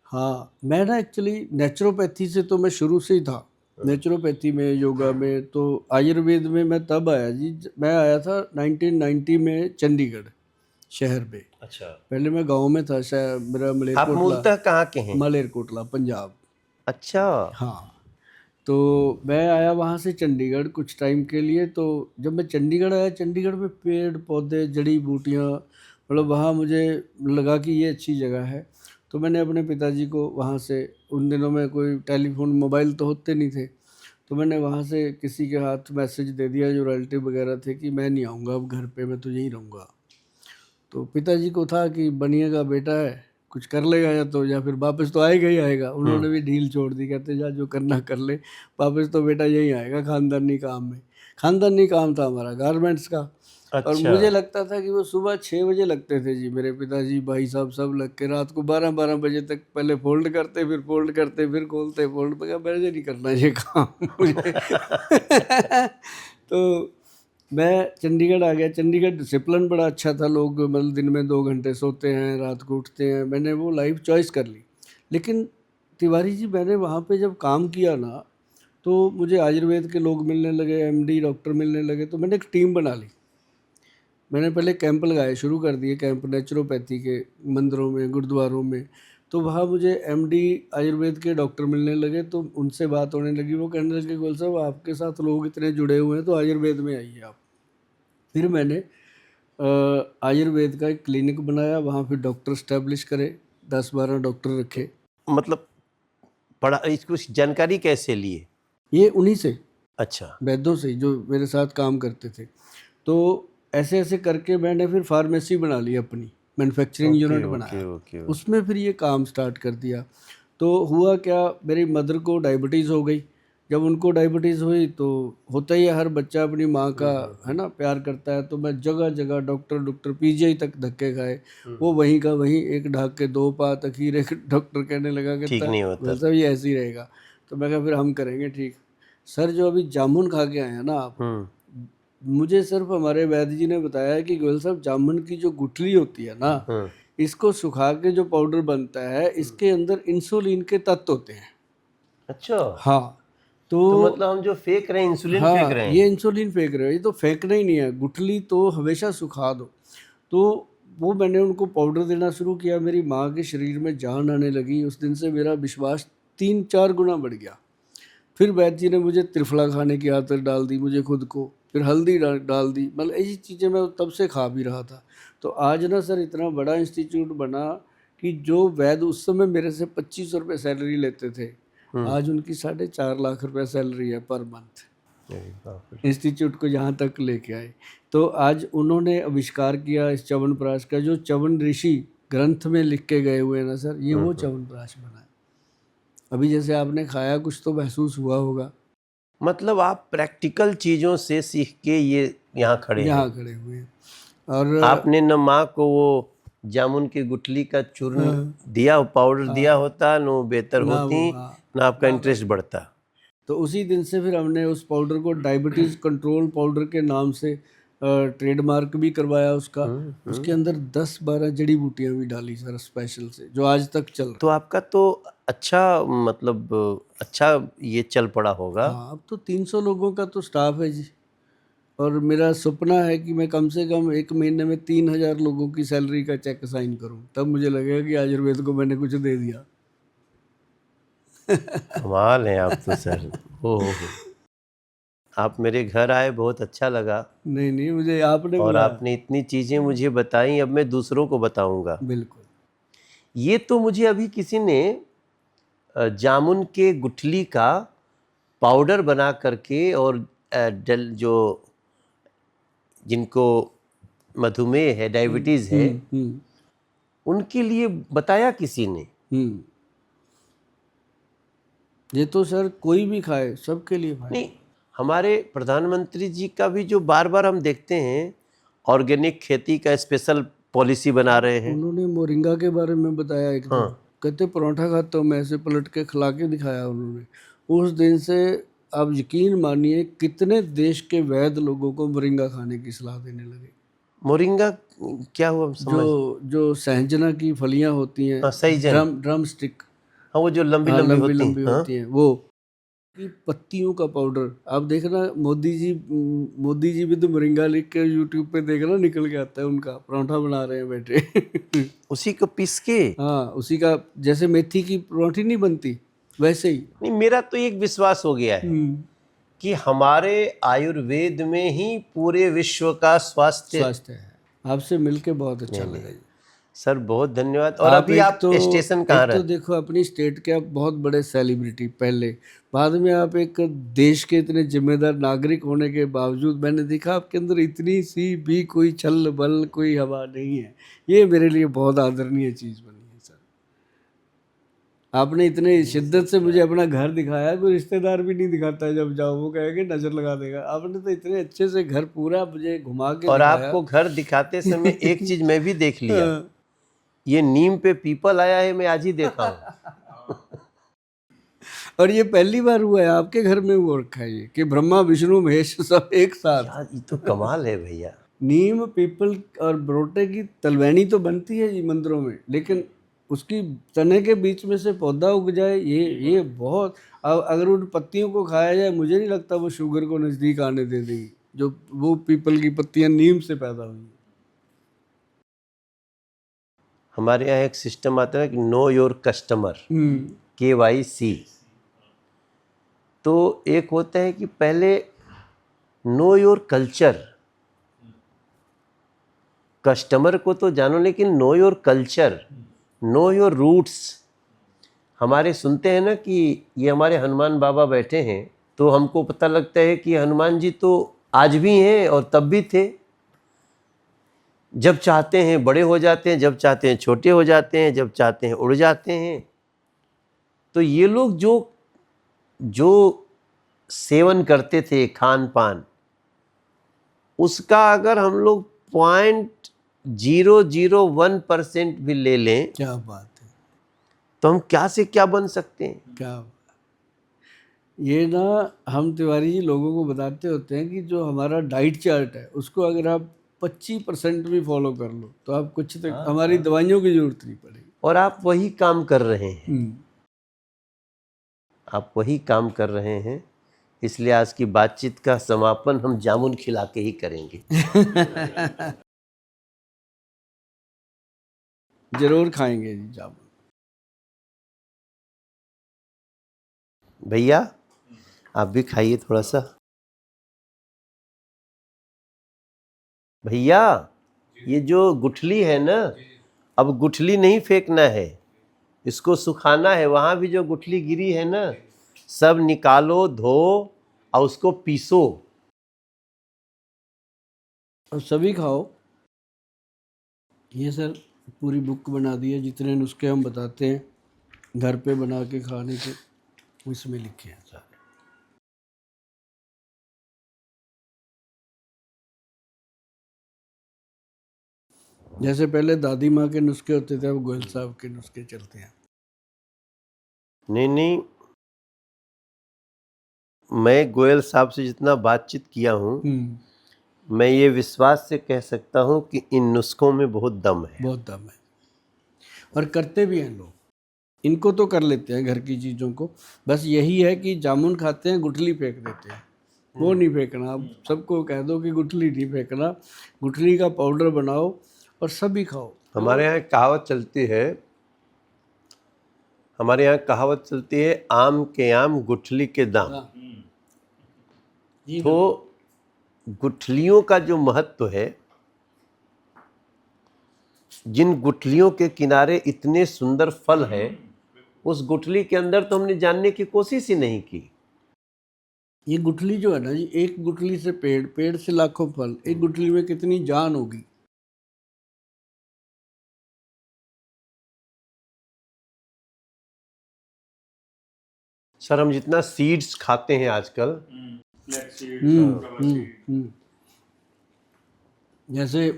[SPEAKER 1] हाँ, मैं ना एक्चुअली नेचुरोपैथी से तो मैं शुरू से ही था। नेचुरोपैथी में, योगा में, तो आयुर्वेद में मैं तब आया जी, मैं आया था 1990 में चंडीगढ़ शहर में।
[SPEAKER 2] अच्छा,
[SPEAKER 1] पहले मैं गांव में था, शायद मेरा
[SPEAKER 2] आप
[SPEAKER 1] मलेरकोटला,
[SPEAKER 2] मूलतः कहाँ के हैं?
[SPEAKER 1] मलेरकोटला पंजाब।
[SPEAKER 2] अच्छा,
[SPEAKER 1] हाँ, तो मैं आया वहाँ से चंडीगढ़ कुछ टाइम के लिए। तो जब मैं चंडीगढ़ आया, चंडीगढ़ में पेड़ पौधे जड़ी बूटियाँ, मतलब वहाँ मुझे लगा कि ये अच्छी जगह है। तो मैंने अपने पिताजी को वहाँ से, उन दिनों में कोई टेलीफोन मोबाइल तो होते नहीं थे, तो मैंने वहाँ से किसी के हाथ मैसेज दे दिया जो रिलेटिव वगैरह थे कि मैं नहीं आऊँगा अब घर पे, मैं तो यहीं रहूँगा। तो पिताजी को था कि बनिएगा बेटा है, कुछ कर लेगा या फिर वापस तो आएगा ही आएगा। उन्होंने भी ढील छोड़ दी, कहते जा जो करना कर ले, वापस तो बेटा यहीं आएगा खानदानी काम में। खानदानी काम था हमारा गारमेंट्स का। और
[SPEAKER 2] अच्छा।
[SPEAKER 1] मुझे लगता था कि वो सुबह 6 बजे लगते थे जी, मेरे पिताजी भाई साहब सब लग के रात को 12-12 बजे तक पहले फोल्ड करते, फिर फोल्ड करते, फिर खोलते, फोल्ड। मैं कहा मुझे नहीं करना ये काम मुझे। तो मैं चंडीगढ़ आ गया। चंडीगढ़ डिसिप्लिन बड़ा अच्छा था, लोग मतलब दिन में 2 घंटे सोते हैं, रात को उठते हैं। मैंने वो लाइफ चॉइस कर ली। लेकिन तिवारी जी, मैंने वहाँ पे जब काम किया ना, तो मुझे आयुर्वेद के लोग मिलने लगे, एमडी डॉक्टर मिलने लगे। तो मैंने एक टीम बना ली। मैंने पहले कैंप लगाए, शुरू कर दिए कैंप नेचुरोपैथी के, मंदिरों में, गुरुद्वारों में। तो वहाँ मुझे एमडी आयुर्वेद के डॉक्टर मिलने लगे, तो उनसे बात होने लगी। वो कहने लगे गोल साहब आपके साथ लोग इतने जुड़े हुए हैं तो आयुर्वेद में आइए आप। फिर मैंने आयुर्वेद का एक क्लिनिक बनाया, वहाँ फिर डॉक्टर स्टैब्लिश करे, 10-12 डॉक्टर रखे।
[SPEAKER 2] मतलब पढ़ा, इसको जानकारी कैसे लिए?
[SPEAKER 1] ये उन्हीं से,
[SPEAKER 2] अच्छा,
[SPEAKER 1] वैद्यों से जो मेरे साथ काम करते थे। तो ऐसे ऐसे करके मैंने फिर फार्मेसी बना ली अपनी, मैन्युफैक्चरिंग यूनिट बनाया।
[SPEAKER 2] ओके।
[SPEAKER 1] उसमें फिर ये काम स्टार्ट कर दिया। तो हुआ क्या, मेरी मदर को डायबिटीज़ हो गई। जब उनको डायबिटीज़ हुई तो होता ही है, हर बच्चा अपनी माँ का है ना प्यार करता है। तो मैं जगह जगह डॉक्टर पीजीआई तक धक्के खाए, वो वहीं का वहीं, एक ढाक के 2 पात। आखिर एक डॉक्टर कहने लगा कि
[SPEAKER 2] ठीक नहीं होता।
[SPEAKER 1] वैसा भी ऐसे ही रहेगा। तो मैं कहा फिर हम करेंगे ठीक। सर जो अभी जामुन खा के आए हैं ना आप, मुझे सिर्फ हमारे वैद्य जी ने बताया कि गोयल साहब जामुन की जो गुठली होती है ना, इसको सुखा के जो पाउडर बनता है, इसके अंदर इंसुलिन के तत्व होते हैं।
[SPEAKER 2] अच्छा,
[SPEAKER 1] हाँ,
[SPEAKER 2] तो मतलब हम जो फेंक रहे हैं, इंसुलिन
[SPEAKER 1] हाँ,
[SPEAKER 2] फेंक रहे हैं।
[SPEAKER 1] ये इंसुलिन फेंक रहे हो, ये तो फेंकना ही नहीं है। गुठली तो हमेशा सुखा दो। तो वो मैंने उनको पाउडर देना शुरू किया, मेरी माँ के शरीर में जान आने लगी। उस दिन से मेरा विश्वास 3-4 गुना बढ़ गया। फिर वैद्य जी ने मुझे त्रिफला खाने की आदत डाल दी, मुझे खुद को, फिर हल्दी डाल दी। मतलब ऐसी चीज़ें मैं तब से खा भी रहा था। तो आज ना सर इतना बड़ा इंस्टीट्यूट बना कि जो वैद्य उस समय मेरे से 2500 रुपये सैलरी लेते थे, आज उनकी 4.5 लाख रुपए सैलरी है पर मंथ। इंस्टीट्यूट को यहाँ तक लेके आए। तो आज उन्होंने आविष्कार किया इस च्यवनप्राश का, जो च्यवन ऋषि ग्रंथ में लिख के गए हुए हैं ना सर, ये वो च्यवनप्राश बना है। अभी जैसे आपने खाया, कुछ तो महसूस हुआ होगा।
[SPEAKER 2] मतलब आप प्रैक्टिकल चीज़ों से सीख के ये यहाँ खड़े हैं।
[SPEAKER 1] यहाँ खड़े हुए हैं। और
[SPEAKER 2] आपने न माँ को वो जामुन की गुठली का चूर्ण दिया, पाउडर दिया होता, न वो बेहतर
[SPEAKER 1] ना
[SPEAKER 2] होती,
[SPEAKER 1] वो, हाँ।
[SPEAKER 2] न आपका इंटरेस्ट बढ़ता।
[SPEAKER 1] तो उसी दिन से फिर हमने उस पाउडर को डायबिटीज़ कंट्रोल पाउडर के नाम से ट्रेडमार्क भी करवाया उसका। उसके अंदर 10-12 जड़ी बूटियां भी डाली सर, स्पेशल से, जो आज तक चल रहा
[SPEAKER 2] तो आपका तो अच्छा, मतलब अच्छा ये चल पड़ा होगा।
[SPEAKER 1] है। हाँ, अब तो 300 लोगों का तो स्टाफ है जी। और मेरा सपना है कि मैं कम से कम एक महीने में 3000 लोगों की सैलरी का चेक साइन करूं, तब मुझे लगेगा कि आयुर्वेद को मैंने कुछ दे दिया।
[SPEAKER 2] कमाल है आप तो सर। हो। आप मेरे घर आए, बहुत अच्छा लगा,
[SPEAKER 1] नहीं नहीं, मुझे आपने
[SPEAKER 2] और
[SPEAKER 1] बुलाया।
[SPEAKER 2] आपने इतनी चीज़ें मुझे बताई, अब मैं दूसरों को बताऊंगा।
[SPEAKER 1] बिल्कुल।
[SPEAKER 2] ये तो मुझे अभी किसी ने जामुन के गुठली का पाउडर बना करके, और जो जिनको मधुमेह है, डायबिटीज़ है,
[SPEAKER 1] हम्म
[SPEAKER 2] उनके लिए बताया किसी ने।
[SPEAKER 1] हम्म। ये तो सर कोई भी खाए, सबके लिए खाए।
[SPEAKER 2] नहीं, हमारे प्रधानमंत्री जी का भी जो बार बार हम देखते हैं, ऑर्गेनिक खेती का स्पेशल पॉलिसी बना रहे हैं।
[SPEAKER 1] उन्होंने मोरिंगा के बारे में बताया एक दिन। कहते परोठा खाता हूँ मैं, ऐसे पलट के खिला के दिखाया उन्होंने। उस दिन से आप यकीन मानिए कितने देश के वैद्य लोगों को मोरिंगा खाने की सलाह देने लगे।
[SPEAKER 2] मोरिंगा क्या हुआ, हम समझ।
[SPEAKER 1] जो सहजना की फलियां होती हैं,
[SPEAKER 2] हाँ, सहीजन।
[SPEAKER 1] ड्रम स्टिक,
[SPEAKER 2] हाँ, वो जो लंबी
[SPEAKER 1] हाँ,
[SPEAKER 2] लंबी
[SPEAKER 1] लंबी
[SPEAKER 2] होती
[SPEAKER 1] लंबी
[SPEAKER 2] हैं। हाँ।
[SPEAKER 1] होती हैं, वो की पत्तियों का पाउडर। आप देखना मोदी जी भी तो मोरिंगा लिख के यूट्यूब पे देखना, निकल के आता है उनका, पराठा बना रहे हैं बैठे।
[SPEAKER 2] उसी को पीस के।
[SPEAKER 1] हाँ, उसी का, जैसे मेथी की पराठी नहीं बनती वैसे ही।
[SPEAKER 2] नहीं, मेरा तो एक विश्वास हो गया है कि हमारे आयुर्वेद में ही पूरे विश्व का स्वास्थ्य।
[SPEAKER 1] स्वास्थ्य है। आपसे मिलके बहुत अच्छा लगा जी।
[SPEAKER 2] सर बहुत धन्यवाद। और अभी आप स्टेशन कहाँ
[SPEAKER 1] एक तो
[SPEAKER 2] रहते?
[SPEAKER 1] देखो अपनी स्टेट के आप बहुत बड़े सेलिब्रिटी पहले, बाद में आप एक देश के इतने जिम्मेदार नागरिक होने के बावजूद मैंने देखा आपके अंदर इतनी सी भी कोई छल बल, कोई हवा नहीं है। ये मेरे लिए बहुत आदरणीय चीज़ बनी है सर। आपने इतने शिद्दत से मुझे अपना घर दिखाया, कोई रिश्तेदार भी नहीं दिखाता है, जब जाओ वो कहेंगे नजर लगा देगा। आपने तो इतने अच्छे से घर पूरा मुझे घुमा के
[SPEAKER 2] और
[SPEAKER 1] दिखाया।
[SPEAKER 2] आपको घर दिखाते समय एक चीज मैं भी देख लिया,
[SPEAKER 1] हाँ।
[SPEAKER 2] ये नीम पे पीपल आया है, मैं आज ही देखा हूँ।
[SPEAKER 1] और ये पहली बार हुआ है आपके घर में वो रखा है ये, कि ब्रह्मा विष्णु महेश सब एक साथ।
[SPEAKER 2] यार ये तो कमाल है भैया।
[SPEAKER 1] नीम, पीपल और बरोटे की तलवैनी तो बनती है जी मंदिरों में, लेकिन उसकी तने के बीच में से पौधा उग जाए, ये बहुत। अगर उन पत्तियों को खाया जाए, मुझे नहीं लगता वो शुगर को नज़दीक आने दे देगी, जो वो पीपल की पत्तियां नीम से पैदा हुई।
[SPEAKER 2] हमारे यहाँ एक सिस्टम आता है कि नो योर कस्टमर, KYC। तो एक होता है कि पहले नो योर कल्चर, कस्टमर को तो जानो, लेकिन know your culture, know your roots. हमारे सुनते हैं ना कि ये हमारे हनुमान बाबा बैठे हैं, तो हमको पता लगता है कि हनुमान जी तो आज भी हैं और तब भी थे। जब चाहते हैं बड़े हो जाते हैं, जब चाहते हैं छोटे हो जाते हैं, जब चाहते हैं उड़ जाते हैं। तो ये लोग जो सेवन करते थे खान पान, उसका अगर हम लोग 0.001% भी ले लें,
[SPEAKER 1] क्या बात है,
[SPEAKER 2] तो हम क्या से क्या बन सकते हैं।
[SPEAKER 1] क्या ये ना, हम तिवारी जी लोगों को बताते होते हैं कि जो हमारा डाइट चार्ट है, उसको अगर आप 25% भी फॉलो कर लो, तो आप कुछ तक हमारी दवाइयों की जरूरत नहीं पड़ेगी।
[SPEAKER 2] और आप वही काम कर रहे हैं, आप वही काम कर रहे हैं। इसलिए आज की बातचीत का समापन हम जामुन खिला के ही करेंगे।
[SPEAKER 1] जरूर खाएंगे जी जामुन।
[SPEAKER 2] भैया आप भी खाइए थोड़ा सा। भैया ये जो गुठली है ना, अब गुठली नहीं फेंकना है, इसको सुखाना है। वहाँ भी जो गुठली गिरी है ना, सब निकालो, धो और उसको पीसो
[SPEAKER 1] और सभी खाओ। ये सर पूरी बुक बना दी है, जितने नुस्खे हम बताते हैं घर पे बना के खाने के, इसमें लिखे हैं सारे। जैसे पहले दादी माँ के नुस्खे होते थे, अब गोयल साहब के नुस्खे चलते हैं।
[SPEAKER 2] नहीं नहीं, मैं गोयल साहब से जितना बातचीत किया हूँ, मैं ये विश्वास से कह सकता हूँ कि इन नुस्खों में बहुत दम है।
[SPEAKER 1] बहुत दम है, और करते भी हैं लोग। इनको तो कर लेते हैं घर की चीज़ों को, बस यही है कि जामुन खाते हैं गुठली फेंक देते हैं, वो नहीं फेंकना। आप सबको कह दो कि गुठली नहीं फेंकना, गुठली का पाउडर बनाओ और सभी खाओ।
[SPEAKER 2] हमारे यहाँ कहावत चलती है, आम के आम गुठली के दाम।
[SPEAKER 1] हाँ।
[SPEAKER 2] तो गुठलियों का जो महत्व है, जिन गुठलियों के किनारे इतने सुंदर फल है, उस गुठली के अंदर तो हमने जानने की कोशिश ही नहीं की।
[SPEAKER 1] ये गुठली जो है ना जी, एक गुठली से पेड़, पेड़ से लाखों फल, एक गुठली में कितनी जान होगी।
[SPEAKER 2] सर, हम जितना सीड्स खाते हैं आजकल,
[SPEAKER 1] जैसे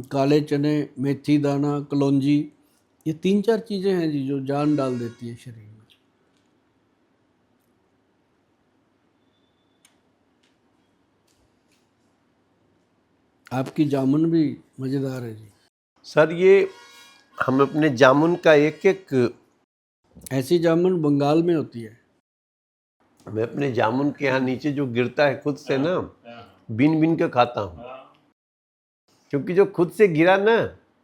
[SPEAKER 1] काले चने, मेथी दाना, कलौंजी, ये 3-4 चीज़ें हैं जी जो जान डाल देती है शरीर में। आपकी जामुन भी मज़ेदार है जी।
[SPEAKER 2] सर ये हम अपने जामुन का एक एक,
[SPEAKER 1] ऐसी जामुन बंगाल में होती है।
[SPEAKER 2] मैं अपने जामुन के यहाँ नीचे जो गिरता है खुद से ना, बीन बीन के खाता हूँ, क्योंकि जो खुद से गिरा ना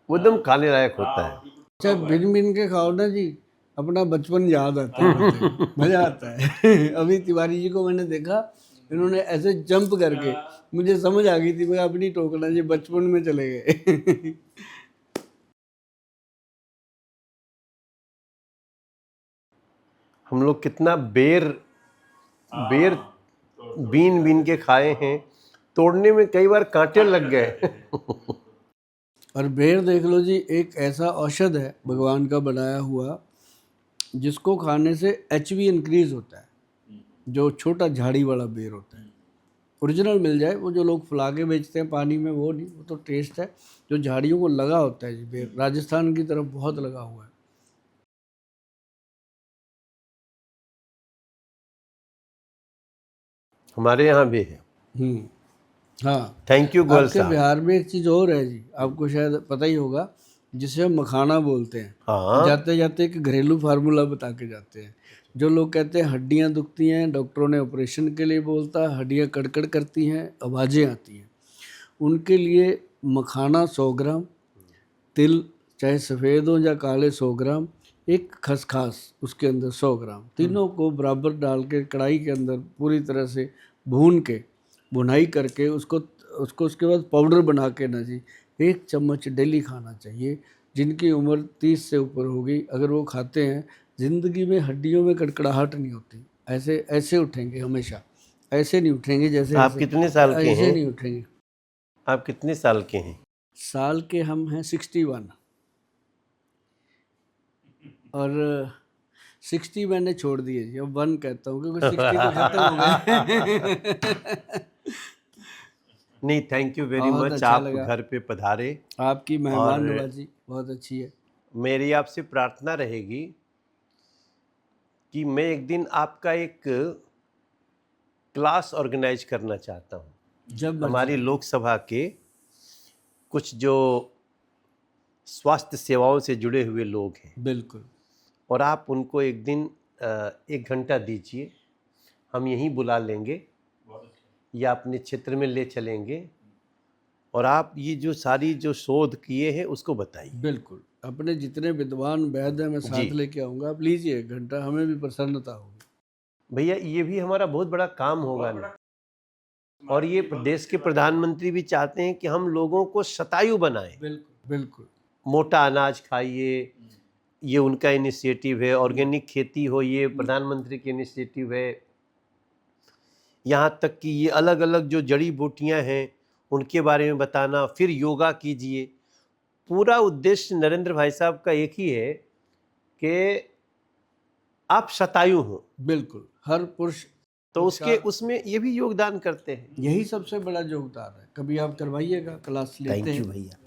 [SPEAKER 2] वो एकदम खाने लायक होता है।
[SPEAKER 1] अच्छा, बिन बिन के खाओ ना जी, अपना बचपन याद आता है, मजा आता है। अभी तिवारी जी को मैंने देखा, इन्होंने ऐसे जंप करके, मुझे समझ आ गई थी, मैं अपनी टोकना जी बचपन में चले गए।
[SPEAKER 2] हम लोग कितना बेर बीन बीन के खाए हैं, तोड़ने में कई बार कांटे लग गए।
[SPEAKER 1] और बेर देख लो जी, एक ऐसा औषध है भगवान का बनाया हुआ, जिसको खाने से एचबी इंक्रीज होता है। जो छोटा झाड़ी वाला बेर होता है, ओरिजिनल मिल जाए, वो जो लोग फुला के बेचते हैं पानी में, वो नहीं, वो तो टेस्ट है। जो झाड़ियों को लगा होता है जी बेर, राजस्थान की तरफ बहुत लगा हुआ है।
[SPEAKER 2] हमारे यहाँ भी है।
[SPEAKER 1] हाँ,
[SPEAKER 2] थैंक यू गोयल
[SPEAKER 1] आपके
[SPEAKER 2] साहब।
[SPEAKER 1] बिहार में एक चीज़ और है जी, आपको शायद पता ही होगा, जिसे हम मखाना बोलते हैं।
[SPEAKER 2] हाँ,
[SPEAKER 1] जाते जाते एक घरेलू फार्मूला बता के जाते हैं। जो लोग कहते हैं हड्डियां दुखती हैं, डॉक्टरों ने ऑपरेशन के लिए बोलता, हड्डियां कड़कड़ करती हैं, आवाज़ें आती हैं, उनके लिए मखाना 100 ग्राम, तिल चाहे सफ़ेद हो या काले 100 ग्राम, एक खसखस उसके अंदर 100 ग्राम, तीनों को बराबर डाल के कढ़ाई के अंदर पूरी तरह से भून के, भुनाई करके उसको उसके बाद पाउडर बना के ना जी 1 चम्मच डेली खाना चाहिए। जिनकी उम्र 30 से ऊपर होगी, अगर वो खाते हैं, ज़िंदगी में हड्डियों में कड़कड़ाहट नहीं होती। ऐसे ऐसे उठेंगे हमेशा, ऐसे नहीं उठेंगे जैसे
[SPEAKER 2] आप कितने साल के
[SPEAKER 1] ऐसे
[SPEAKER 2] हैं?
[SPEAKER 1] नहीं उठेंगे।
[SPEAKER 2] आप कितने साल के हैं?
[SPEAKER 1] साल के हम हैं 61, और 60 मैंने छोड़ दिए जी, अब 1 कहता हूँ, क्योंकि 60 तो खत्म हो गए।
[SPEAKER 2] नहीं, थैंक यू वेरी
[SPEAKER 1] बहुत
[SPEAKER 2] मच,
[SPEAKER 1] अच्छा
[SPEAKER 2] आप
[SPEAKER 1] लगा।
[SPEAKER 2] घर पे पधारे।
[SPEAKER 1] आपकी मेहमान
[SPEAKER 2] और
[SPEAKER 1] नवाजी बहुत अच्छी है।
[SPEAKER 2] मेरी आपसे प्रार्थना रहेगी कि मैं एक दिन आपका एक क्लास ऑर्गेनाइज करना चाहता हूँ।
[SPEAKER 1] जब
[SPEAKER 2] हमारी लोकसभा के कुछ जो स्वास्थ्य सेवाओं से जुड़े हुए लोग हैं,
[SPEAKER 1] बिल्कुल,
[SPEAKER 2] और आप उनको एक दिन 1 घंटा दीजिए, हम यहीं बुला लेंगे या अपने क्षेत्र में ले चलेंगे, और आप ये जो सारी जो शोध किए हैं उसको बताइए।
[SPEAKER 1] बिल्कुल, अपने जितने विद्वान वैद्य हैं मैं साथ लेके आऊँगा, आप लीजिए 1 घंटा, हमें भी प्रसन्नता होगी।
[SPEAKER 2] भैया ये भी हमारा बहुत बड़ा काम होगा ना, और ये देश के प्रधानमंत्री भी चाहते हैं कि हम लोगों को शतायु बनाएं।
[SPEAKER 1] बिल्कुल बिल्कुल,
[SPEAKER 2] मोटा अनाज खाइए, ये उनका इनिशिएटिव है। ऑर्गेनिक खेती हो, ये प्रधानमंत्री की इनिशिएटिव है। यहाँ तक कि ये अलग अलग जो जड़ी बूटियाँ हैं उनके बारे में बताना, फिर योगा कीजिए। पूरा उद्देश्य नरेंद्र भाई साहब का एक ही है कि आप शतायु हो,
[SPEAKER 1] बिल्कुल, हर पुरुष
[SPEAKER 2] तो उसमें ये भी योगदान करते हैं।
[SPEAKER 1] यही सबसे बड़ा योगदान है। कभी आप करवाइएगा, क्लास लेते
[SPEAKER 2] थैंक
[SPEAKER 1] हैं।
[SPEAKER 2] यू भैया।